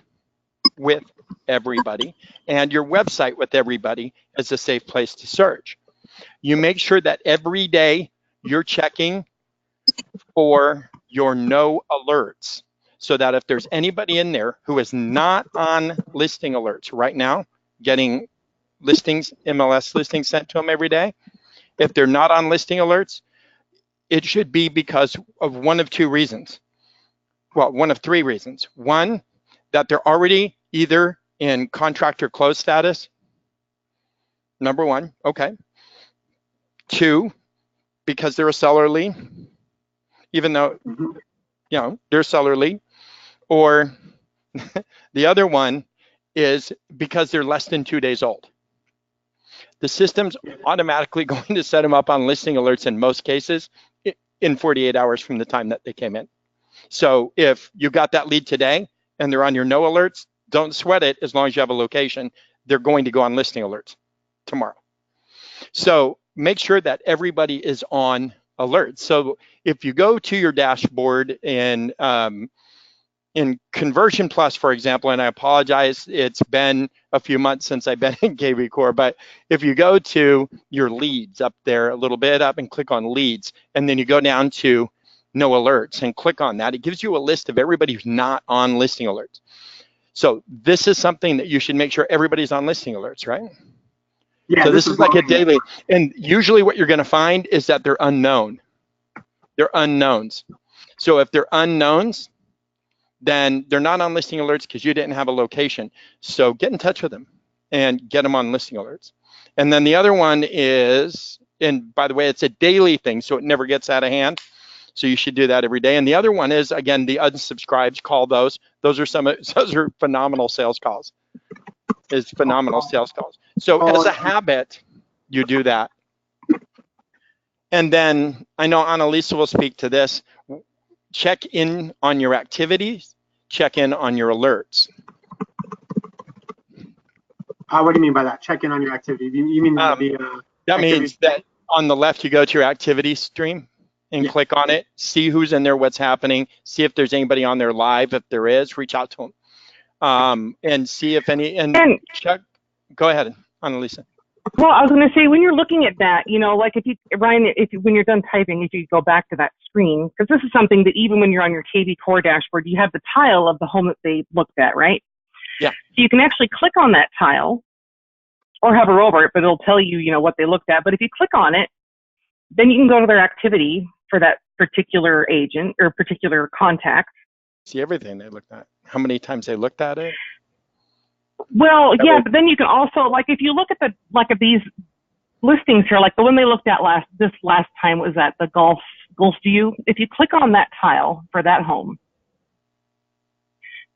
with everybody and your website with everybody as a safe place to search. You make sure that every day you're checking for your no alerts, so that if there's anybody in there who is not on listing alerts right now, getting listings, MLS listings sent to them every day, if they're not on listing alerts, it should be because of one of 2 reasons. Well, one of 3 reasons. One, that they're already either in contract or close status. Number 1, okay. 2, because they're a seller lead, even though, they're a seller lead. Or the other one is because they're less than 2 days old. The system's automatically going to set them up on listing alerts in most cases in 48 hours from the time that they came in. So if you got that lead today and they're on your no alerts, don't sweat it as long as you have a location. They're going to go on listing alerts tomorrow. So make sure that everybody is on alert. So if you go to your dashboard in Conversion Plus, for example, and I apologize, it's been a few months since I've been in KB Core, but if you go to your leads up there a little bit up and click on leads, and then you go down to no alerts and click on that, it gives you a list of everybody who's not on listing alerts. So this is something that you should make sure everybody's on listing alerts, right? Yeah. So this is like a daily, and usually what you're going to find is that they're unknown. They're unknowns. So if they're unknowns, then they're not on listing alerts because you didn't have a location. So get in touch with them and get them on listing alerts. And then the other one is, and by the way, it's a daily thing, so it never gets out of hand. So you should do that every day. And the other one is, again, the unsubscribes, call those. Those are phenomenal sales calls. It's phenomenal sales calls. So as a habit, you do that. And then I know Annalisa will speak to this. Check in on your activities, check in on your alerts. What do you mean by that? Check in on your activity? You mean that means that on the left, you go to your activity stream and click on it, see who's in there, what's happening, see if there's anybody on there live. If there is, reach out to them and see if any, and check, go ahead, Annalisa. Well, I was going to say, when you're looking at that, like Ryan, when you're done typing, if you go back to that screen, because this is something that even when you're on your KB Core dashboard, you have the tile of the home that they looked at, right? Yeah. So you can actually click on that tile or hover over it, but it'll tell you, what they looked at. But if you click on it, then you can go to their activity for that particular agent or particular contact. See everything they looked at, how many times they looked at it. Well, yeah, but then you can also, like, if you look at these listings here, like the one they looked at this last time was at the Gulf View. If you click on that tile for that home,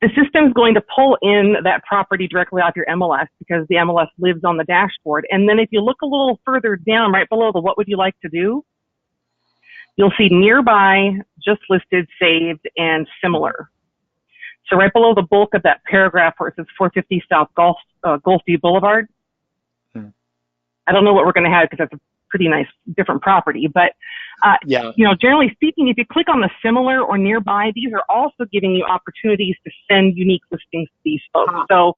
the system's going to pull in that property directly off your MLS because the MLS lives on the dashboard. And then if you look a little further down, right below the what would you like to do, you'll see nearby, just listed, saved, and similar. So right below the bulk of that paragraph where it says 450 South Gulfview Boulevard, I don't know what we're going to have because that's a pretty nice different property. But, yeah, you know, generally speaking, if you click on the similar or nearby, these are also giving you opportunities to send unique listings to these folks. So,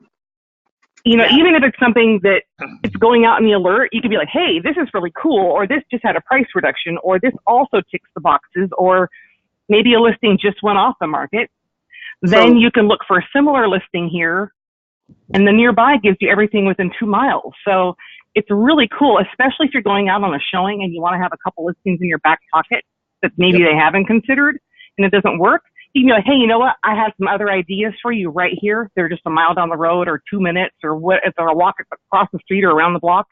you know, even if it's something that it's going out in the alert, you could be like, hey, this is really cool, or this just had a price reduction, or this also ticks the boxes, or maybe a listing just went off the market. Then you can look for a similar listing here, and the nearby gives you everything within 2 miles. So it's really cool, especially if you're going out on a showing and you want to have a couple listings in your back pocket that maybe they haven't considered and it doesn't work. You can be like, hey, you know what? I have some other ideas for you right here. They're just a mile down the road or 2 minutes or what, if they're a walk across the street or around the block.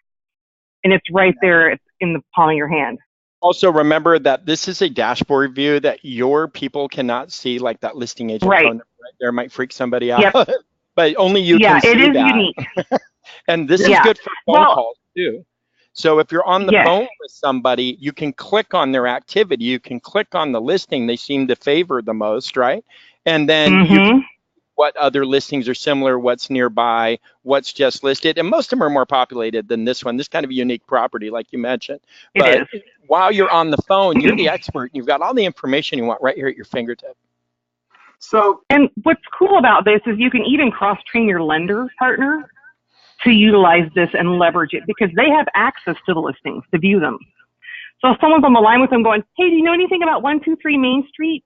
And it's right there in the palm of your hand. Also, remember that this is a dashboard view that your people cannot see, like that listing agent phone number right there might freak somebody out. Yep. But only you can see that. Yeah, it is unique. And this is good for phone calls too. So if you're on the phone with somebody, you can click on their activity. You can click on the listing they seem to favor the most, right? And then you can see what other listings are similar, what's nearby, what's just listed. And most of them are more populated than this one. This kind of a unique property, like you mentioned. But while you're on the phone, you're the expert. You've got all the information you want right here at your fingertip. So, and what's cool about this is you can even cross-train your lender partner to utilize this and leverage it because they have access to the listings to view them. So if someone's on the line with them going, hey, do you know anything about 123 Main Street?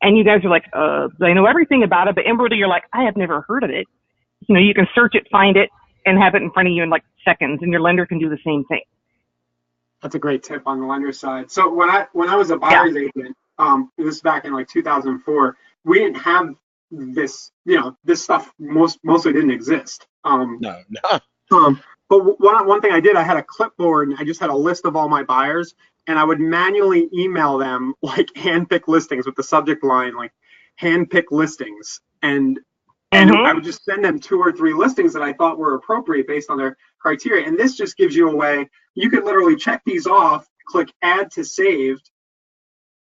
And you guys are like, I know everything about it, but inwardly you're like, I have never heard of it. You know, you can search it, find it, and have it in front of you in like seconds, and your lender can do the same thing. That's a great tip on the lender side. So when I was a buyer's agent, this was back in like 2004, we didn't have this, you know, this stuff mostly didn't exist. No. But one thing I did, I had a clipboard and I just had a list of all my buyers, and I would manually email them like hand-picked listings with the subject line like hand-picked listings, and I would just send them 2 or 3 listings that I thought were appropriate based on their criteria. And this just gives you a way you could literally check these off, click add to saved,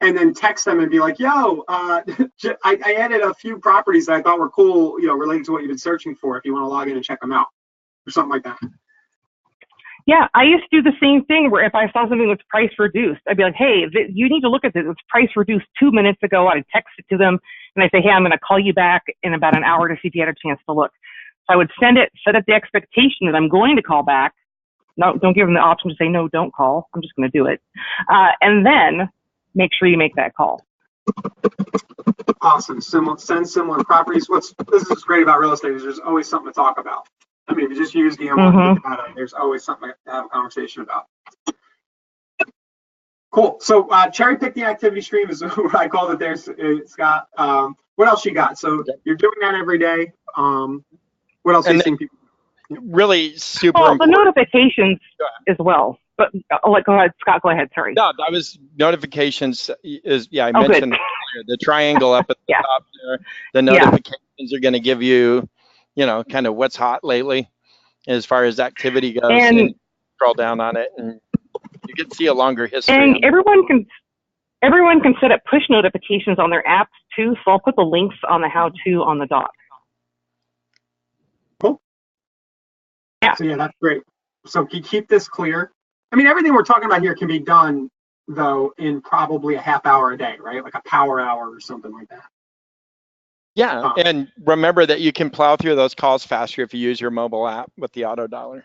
and then text them and be like, yo, I added a few properties that I thought were cool, you know, related to what you've been searching for, if you want to log in and check them out or something like that. Yeah, I used to do the same thing where if I saw something that's price reduced, I'd be like, hey, you need to look at this. It's price reduced 2 minutes ago. I'd text it to them and I'd say, hey, I'm going to call you back in about an hour to see if you had a chance to look. So I would send it, set up the expectation that I'm going to call back. No, don't give them the option to say, no, don't call. I'm just going to do it. And then make sure you make that call. Awesome. Send similar properties. This is great about real estate is there's always something to talk about. I mean, if you just use the MLS data, there's always something to have a conversation about. Cool. So cherry pick the activity stream is what I called it there, Scott. What else you got? So you're doing that every day. What else are you seeing people do? Really super important. The notifications as well. But go ahead, Scott, go ahead, sorry. No, that was notifications is, I mentioned the triangle up at the top there. The notifications are going to give you, you know, kind of what's hot lately as far as activity goes. And scroll down on it and you can see a longer history. And everyone can set up push notifications on their apps too. So I'll put the links on the how-to on the doc. Cool. Yeah. So yeah, that's great. So keep this clear. I mean, everything we're talking about here can be done, though, in probably a half hour a day, right? Like a power hour or something like that. Yeah, and remember that you can plow through those calls faster if you use your mobile app with the auto dialer.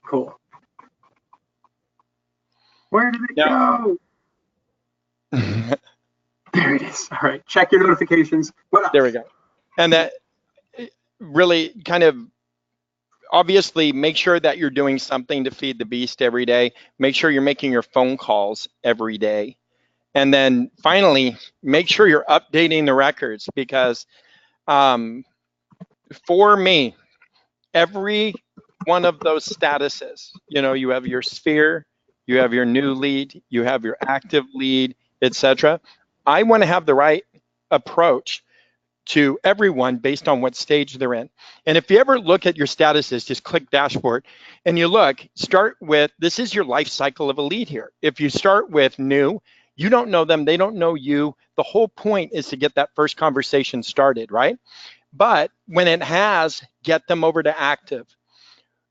Cool. Where did it go? There it is. All right, check your notifications. What else? There we go. And that really kind of obviously make sure that you're doing something to feed the beast every day. Make sure you're making your phone calls every day. And then finally, make sure you're updating the records because For me, every one of those statuses, you have your sphere, you have your new lead, you have your active lead, etc. I want to have the right approach to everyone based on what stage they're in. And if you ever look at your statuses, just click dashboard and you look, start with, this is your life cycle of a lead here. If you start with new, you don't know them, they don't know you. The whole point is to get that first conversation started, right? But when it has, get them over to active.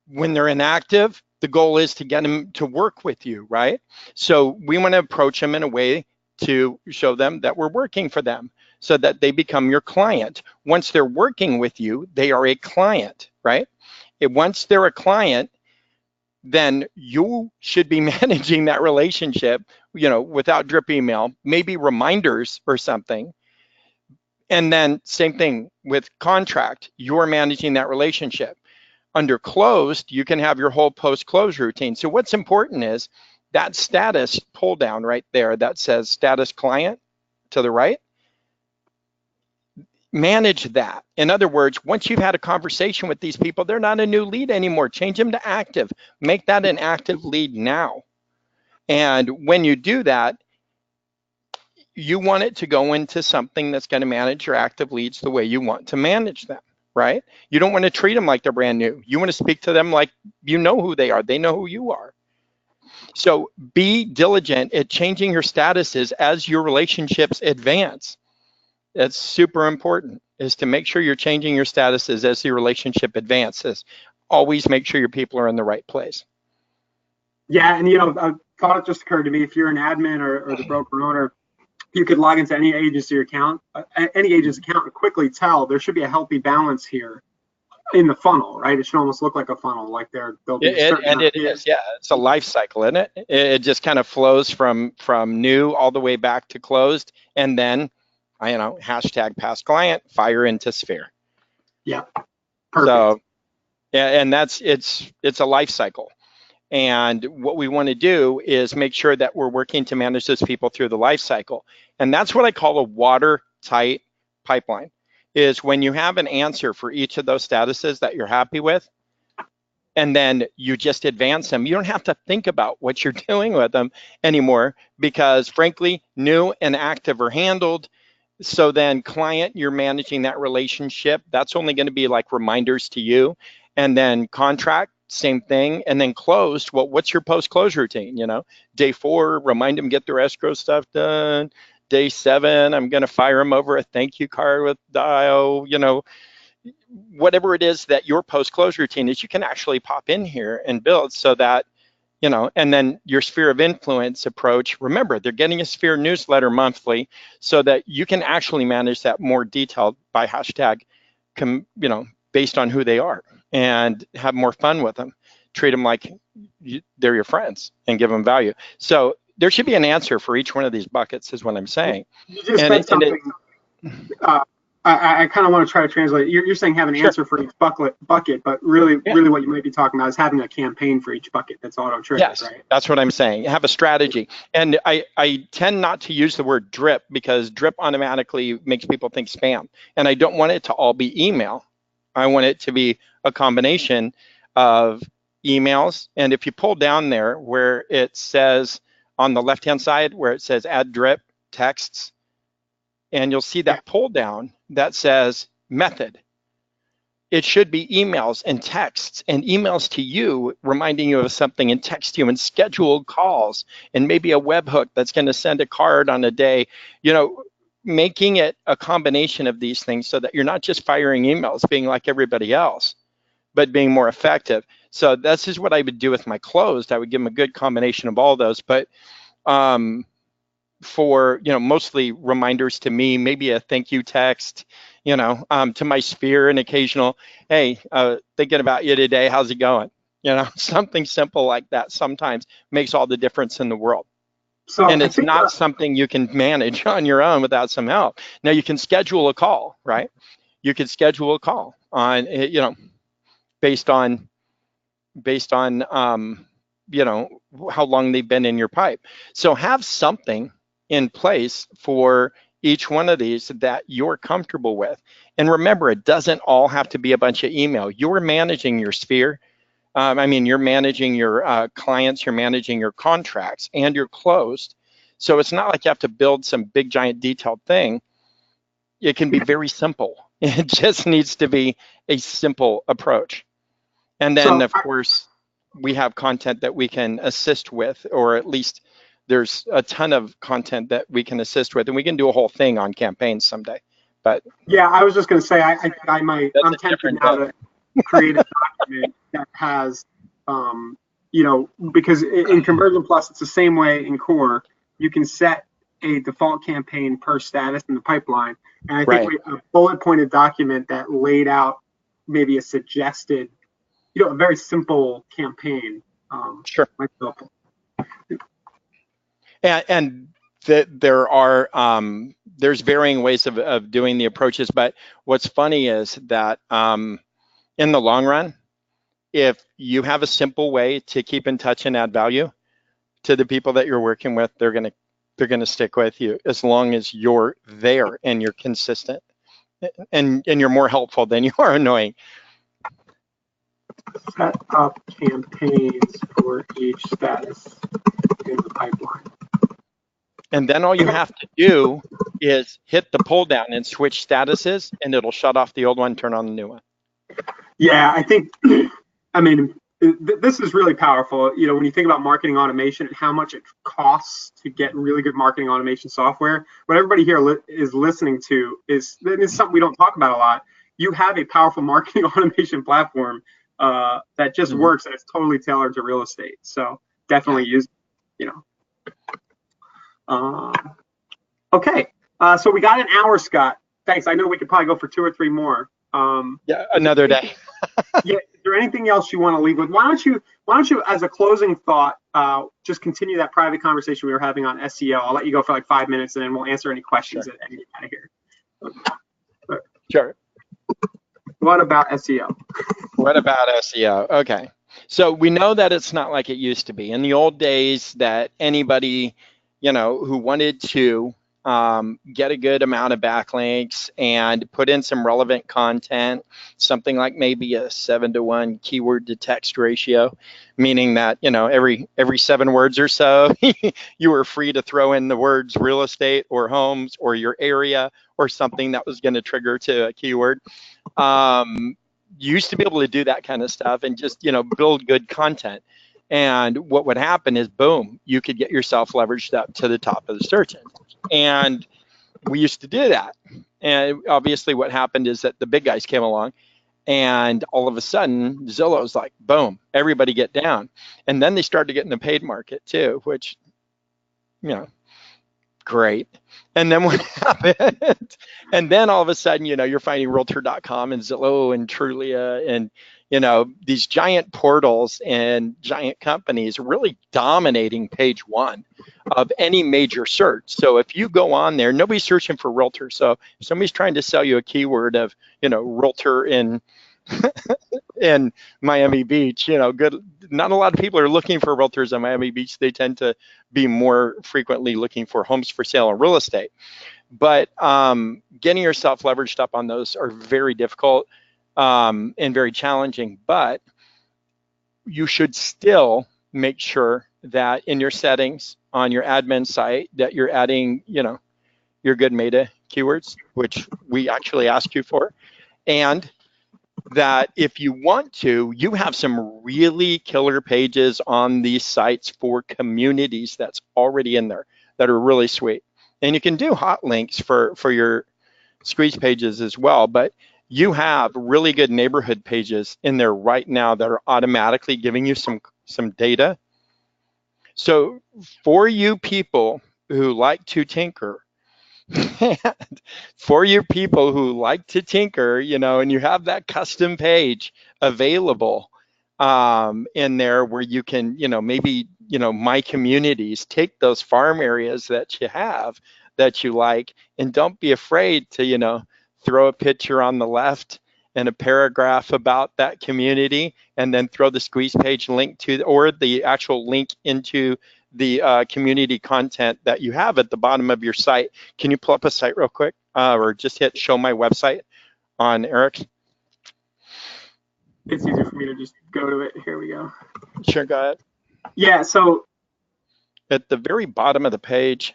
When they're inactive, the goal is to get them to work with you, right? So we want to approach them in a way to show them that we're working for them so that they become your client. Once they're working with you, they are a client, right? Once they're a client, then you should be managing that relationship, without drip email, maybe reminders or something. And then same thing with contract, you're managing that relationship. Under closed, you can have your whole post-close routine. So what's important is that status pull down right there that says status client to the right. Manage that. In other words, once you've had a conversation with these people, they're not a new lead anymore. Change them to active. Make that an active lead now. And when you do that, you want it to go into something that's going to manage your active leads the way you want to manage them, right? You don't want to treat them like they're brand new. You want to speak to them like you know who they are. They know who you are. So be diligent at changing your statuses as your relationships advance. That's super important, is to make sure you're changing your statuses as your relationship advances. Always make sure your people are in the right place. Yeah, and a thought just occurred to me. If you're an admin or the broker owner, you could log into any agency account, any agent's account, and quickly tell there should be a healthy balance here in the funnel, right? It should almost look like a funnel, like there'll be a certain and it is, yeah. It's a life cycle, isn't it? It just kind of flows from new all the way back to closed, and then, hashtag past client, fire into sphere. Yeah, perfect. So, yeah, and it's a life cycle. And what we want to do is make sure that we're working to manage those people through the life cycle. And that's what I call a watertight pipeline, is when you have an answer for each of those statuses that you're happy with, and then you just advance them. You don't have to think about what you're doing with them anymore, because frankly, new and active are handled. So then client, you're managing that relationship. That's only going to be like reminders to you. And then contract, same thing. And then closed, well, what's your post-close routine? Day 4, remind them, get their escrow stuff done. Day 7, I'm going to fire them over a thank you card with Dio. Whatever it is that your post-close routine is, you can actually pop in here and build so that, and then your sphere of influence approach, remember, they're getting a sphere newsletter monthly so that you can actually manage that more detailed by hashtag, based on who they are, and have more fun with them. Treat them like they're your friends and give them value. So there should be an answer for each one of these buckets, is what I'm saying. You just said something. I kind of want to try to translate. You're saying have an answer for each bucket, but really what you might be talking about is having a campaign for each bucket that's auto-triggered, yes, right? That's what I'm saying. Have a strategy. And I tend not to use the word drip, because drip automatically makes people think spam. And I don't want it to all be email. I want it to be a combination of emails. And if you pull down there where it says on the left-hand side, where it says add drip texts, and you'll see that pull down that says method. It should be emails and texts, and emails to you reminding you of something, and text you, and scheduled calls, and maybe a webhook that's going to send a card on a day. Making it a combination of these things so that you're not just firing emails, being like everybody else, but being more effective. So this is what I would do with my closed. I would give them a good combination of all those, but for, mostly reminders to me, maybe a thank you text, to my sphere, an occasional, hey, thinking about you today, how's it going? Something simple like that sometimes makes all the difference in the world. So, and it's not something you can manage on your own without some help. Now you can schedule a call, right? You could schedule a call on, based on, how long they've been in your pipe. So have something in place for each one of these that you're comfortable with. And remember, it doesn't all have to be a bunch of email. You're managing your sphere. You're managing your clients, you're managing your contracts, and you're closed. So it's not like you have to build some big, giant, detailed thing. It can be very simple. It just needs to be a simple approach. And then, of course, we have content that we can assist with, or at least there's a ton of content that we can assist with, and we can do a whole thing on campaigns someday. But yeah, I was just going to say, I'm tempted now to create a document that has, because in Conversion Plus, it's the same way in Core. You can set a default campaign per status in the pipeline. And I think a bullet pointed document that laid out maybe a suggested, a very simple campaign. Sure. Might be helpful. And there are there's varying ways of doing the approaches, but what's funny is that in the long run, if you have a simple way to keep in touch and add value to the people that you're working with, they're gonna stick with you as long as you're there and you're consistent and you're more helpful than you are annoying. Set up campaigns for each status in the pipeline. And then all you have to do is hit the pull down and switch statuses, and it'll shut off the old one, turn on the new one. Yeah, I think, this is really powerful. When you think about marketing automation and how much it costs to get really good marketing automation software, what everybody here is listening to is something we don't talk about a lot. You have a powerful marketing automation platform that just works, and it's totally tailored to real estate. So definitely use, okay. So we got an hour, Scott. Thanks. I know we could probably go for 2 or 3 more. Yeah, another day. Yeah. Is there anything else you want to leave with? Why don't you, as a closing thought, just continue that private conversation we were having on SEO? I'll let you go for like 5 minutes, and then we'll answer any questions and get out of here. Sure. What about SEO? What about SEO? Okay. So we know that it's not like it used to be. In the old days, that anybody, who wanted to get a good amount of backlinks and put in some relevant content, something like maybe a 7-to-1 keyword to text ratio, meaning that, every 7 words or so, you were free to throw in the words real estate or homes or your area or something that was going to trigger to a keyword. You used to be able to do that kind of stuff and just, build good content. And what would happen is, boom, you could get yourself leveraged up to the top of the search engine. And we used to do that. And obviously what happened is that the big guys came along, and all of a sudden Zillow's like, boom, everybody get down. And then they started to get in the paid market too, which, great. And then what happened? And then all of a sudden, you're finding Realtor.com and Zillow and Trulia and, these giant portals and giant companies really dominating page 1 of any major search. So if you go on there, nobody's searching for realtor. So if somebody's trying to sell you a keyword of, realtor in in Miami Beach, good. Not a lot of people are looking for realtors in Miami Beach. They tend to be more frequently looking for homes for sale and real estate. But getting yourself leveraged up on those are very difficult and very challenging. But you should still make sure that in your settings on your admin site that you're adding, your good meta keywords, which we actually ask you for, and that if you want to, you have some really killer pages on these sites for communities that's already in there that are really sweet. And you can do hot links for your squeeze pages as well, but you have really good neighborhood pages in there right now that are automatically giving you some data. So for you people who like to tinker, for you people who like to tinker, and you have that custom page available in there where you can, maybe, my communities, take those farm areas that you have that you like, and don't be afraid to, throw a picture on the left and a paragraph about that community, and then throw the squeeze page link to, or the actual link into the community content that you have at the bottom of your site. Can you pull up a site real quick, or just hit show my website on Eric's? It's easier for me to just go to it. Here we go. Sure, go ahead. Yeah, so at the very bottom of the page,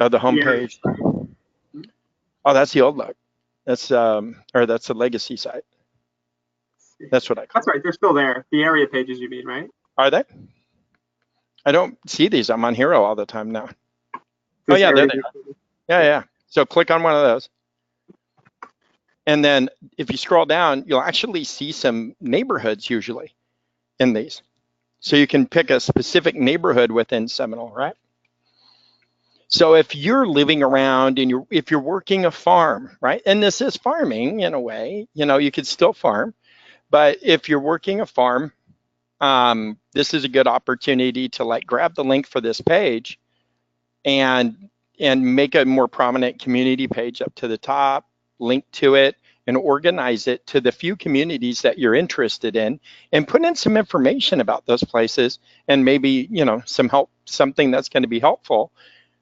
of the home page. Oh, that's the old look. That's or that's the legacy site. That's what I call. That's right. They're still there. The area pages, you mean, right? Are they? I don't see these. I'm on Hero all the time now. This oh yeah, there area they are. Yeah. So click on one of those. And then if you scroll down, you'll actually see some neighborhoods usually in these. So you can pick a specific neighborhood within Seminole, right? So if you're living around and if you're working a farm, right? And this is farming in a way, you could still farm, but if you're working a farm, this is a good opportunity to like grab the link for this page and make a more prominent community page up to the top, link to it, and organize it to the few communities that you're interested in, and put in some information about those places, and maybe something that's going to be helpful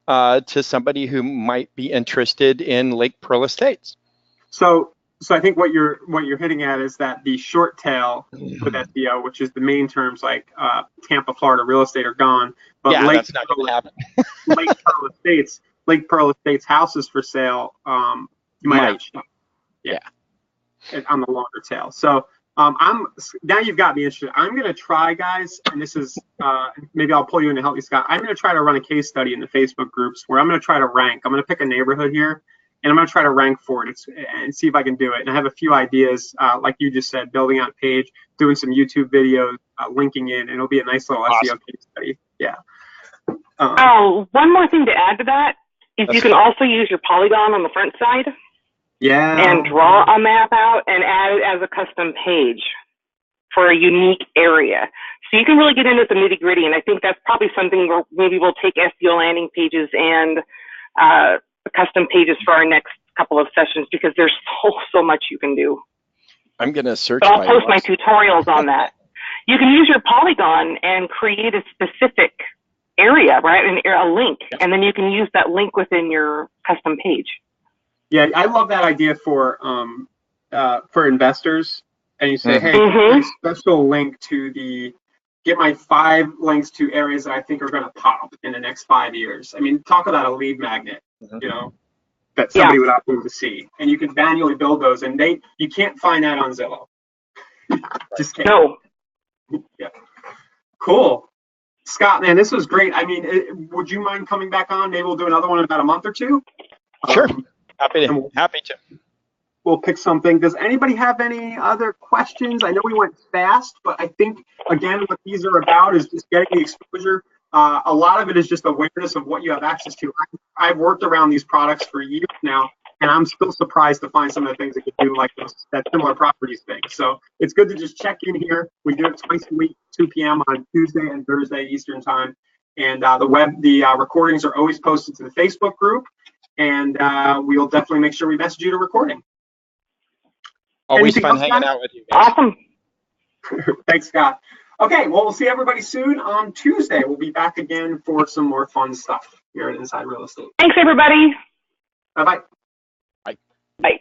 to somebody who might be interested in Lake Pearl Estates. So I think what you're hitting at is that the short tail with SEO, which is the main terms like Tampa, Florida real estate, are gone. But yeah, that's not going to happen. Lake Pearl Estates houses for sale. You might have. Yeah. On the longer tail. So now you've got me interested. I'm going to try, guys, and this is maybe I'll pull you in to help me, Scott. I'm going to try to run a case study in the Facebook groups where I'm going to try to rank. I'm going to pick a neighborhood here, and I'm going to try to rank for it and see if I can do it. And I have a few ideas, like you just said, building out a page, doing some YouTube videos, linking in, and it'll be a nice little SEO case study. Yeah. One more thing to add to that is you can also use your polygon on the front side. Yeah. And draw a map out and add it as a custom page for a unique area. So you can really get into the nitty gritty. And I think that's probably something where maybe we'll take SEO landing pages and custom pages for our next couple of sessions, because there's so much you can do. I'm going to search. But I'll post my tutorials on that. You can use your polygon and create a specific area, right? And a link. And then you can use that link within your custom page. Yeah, I love that idea for investors. And you say, hey, a special link to get my 5 links to areas that I think are going to pop in the next 5 years. I mean, talk about a lead magnet, that somebody would opt in to see. And you can manually build those, and you can't find that on Zillow. Just can't. No. Yeah. Cool. Scott, man, this was great. I mean, would you mind coming back on? Maybe we'll do another one in about a month or two. Sure. Happy to. We'll pick something. Does anybody have any other questions? I know we went fast, but I think, again, what these are about is just getting the exposure. A lot of it is just awareness of what you have access to. I've worked around these products for years now, and I'm still surprised to find some of the things that you do, like that similar properties thing. So it's good to just check in here. We do it twice a week, 2 p.m. on Tuesday and Thursday Eastern time. And the recordings are always posted to the Facebook group. And we'll definitely make sure we message you to recording. Always fun hanging out with you guys. Awesome. Thanks, Scott. Okay, well, we'll see everybody soon on Tuesday. We'll be back again for some more fun stuff here at Inside Real Estate. Thanks, everybody. Bye-bye. Bye. Bye.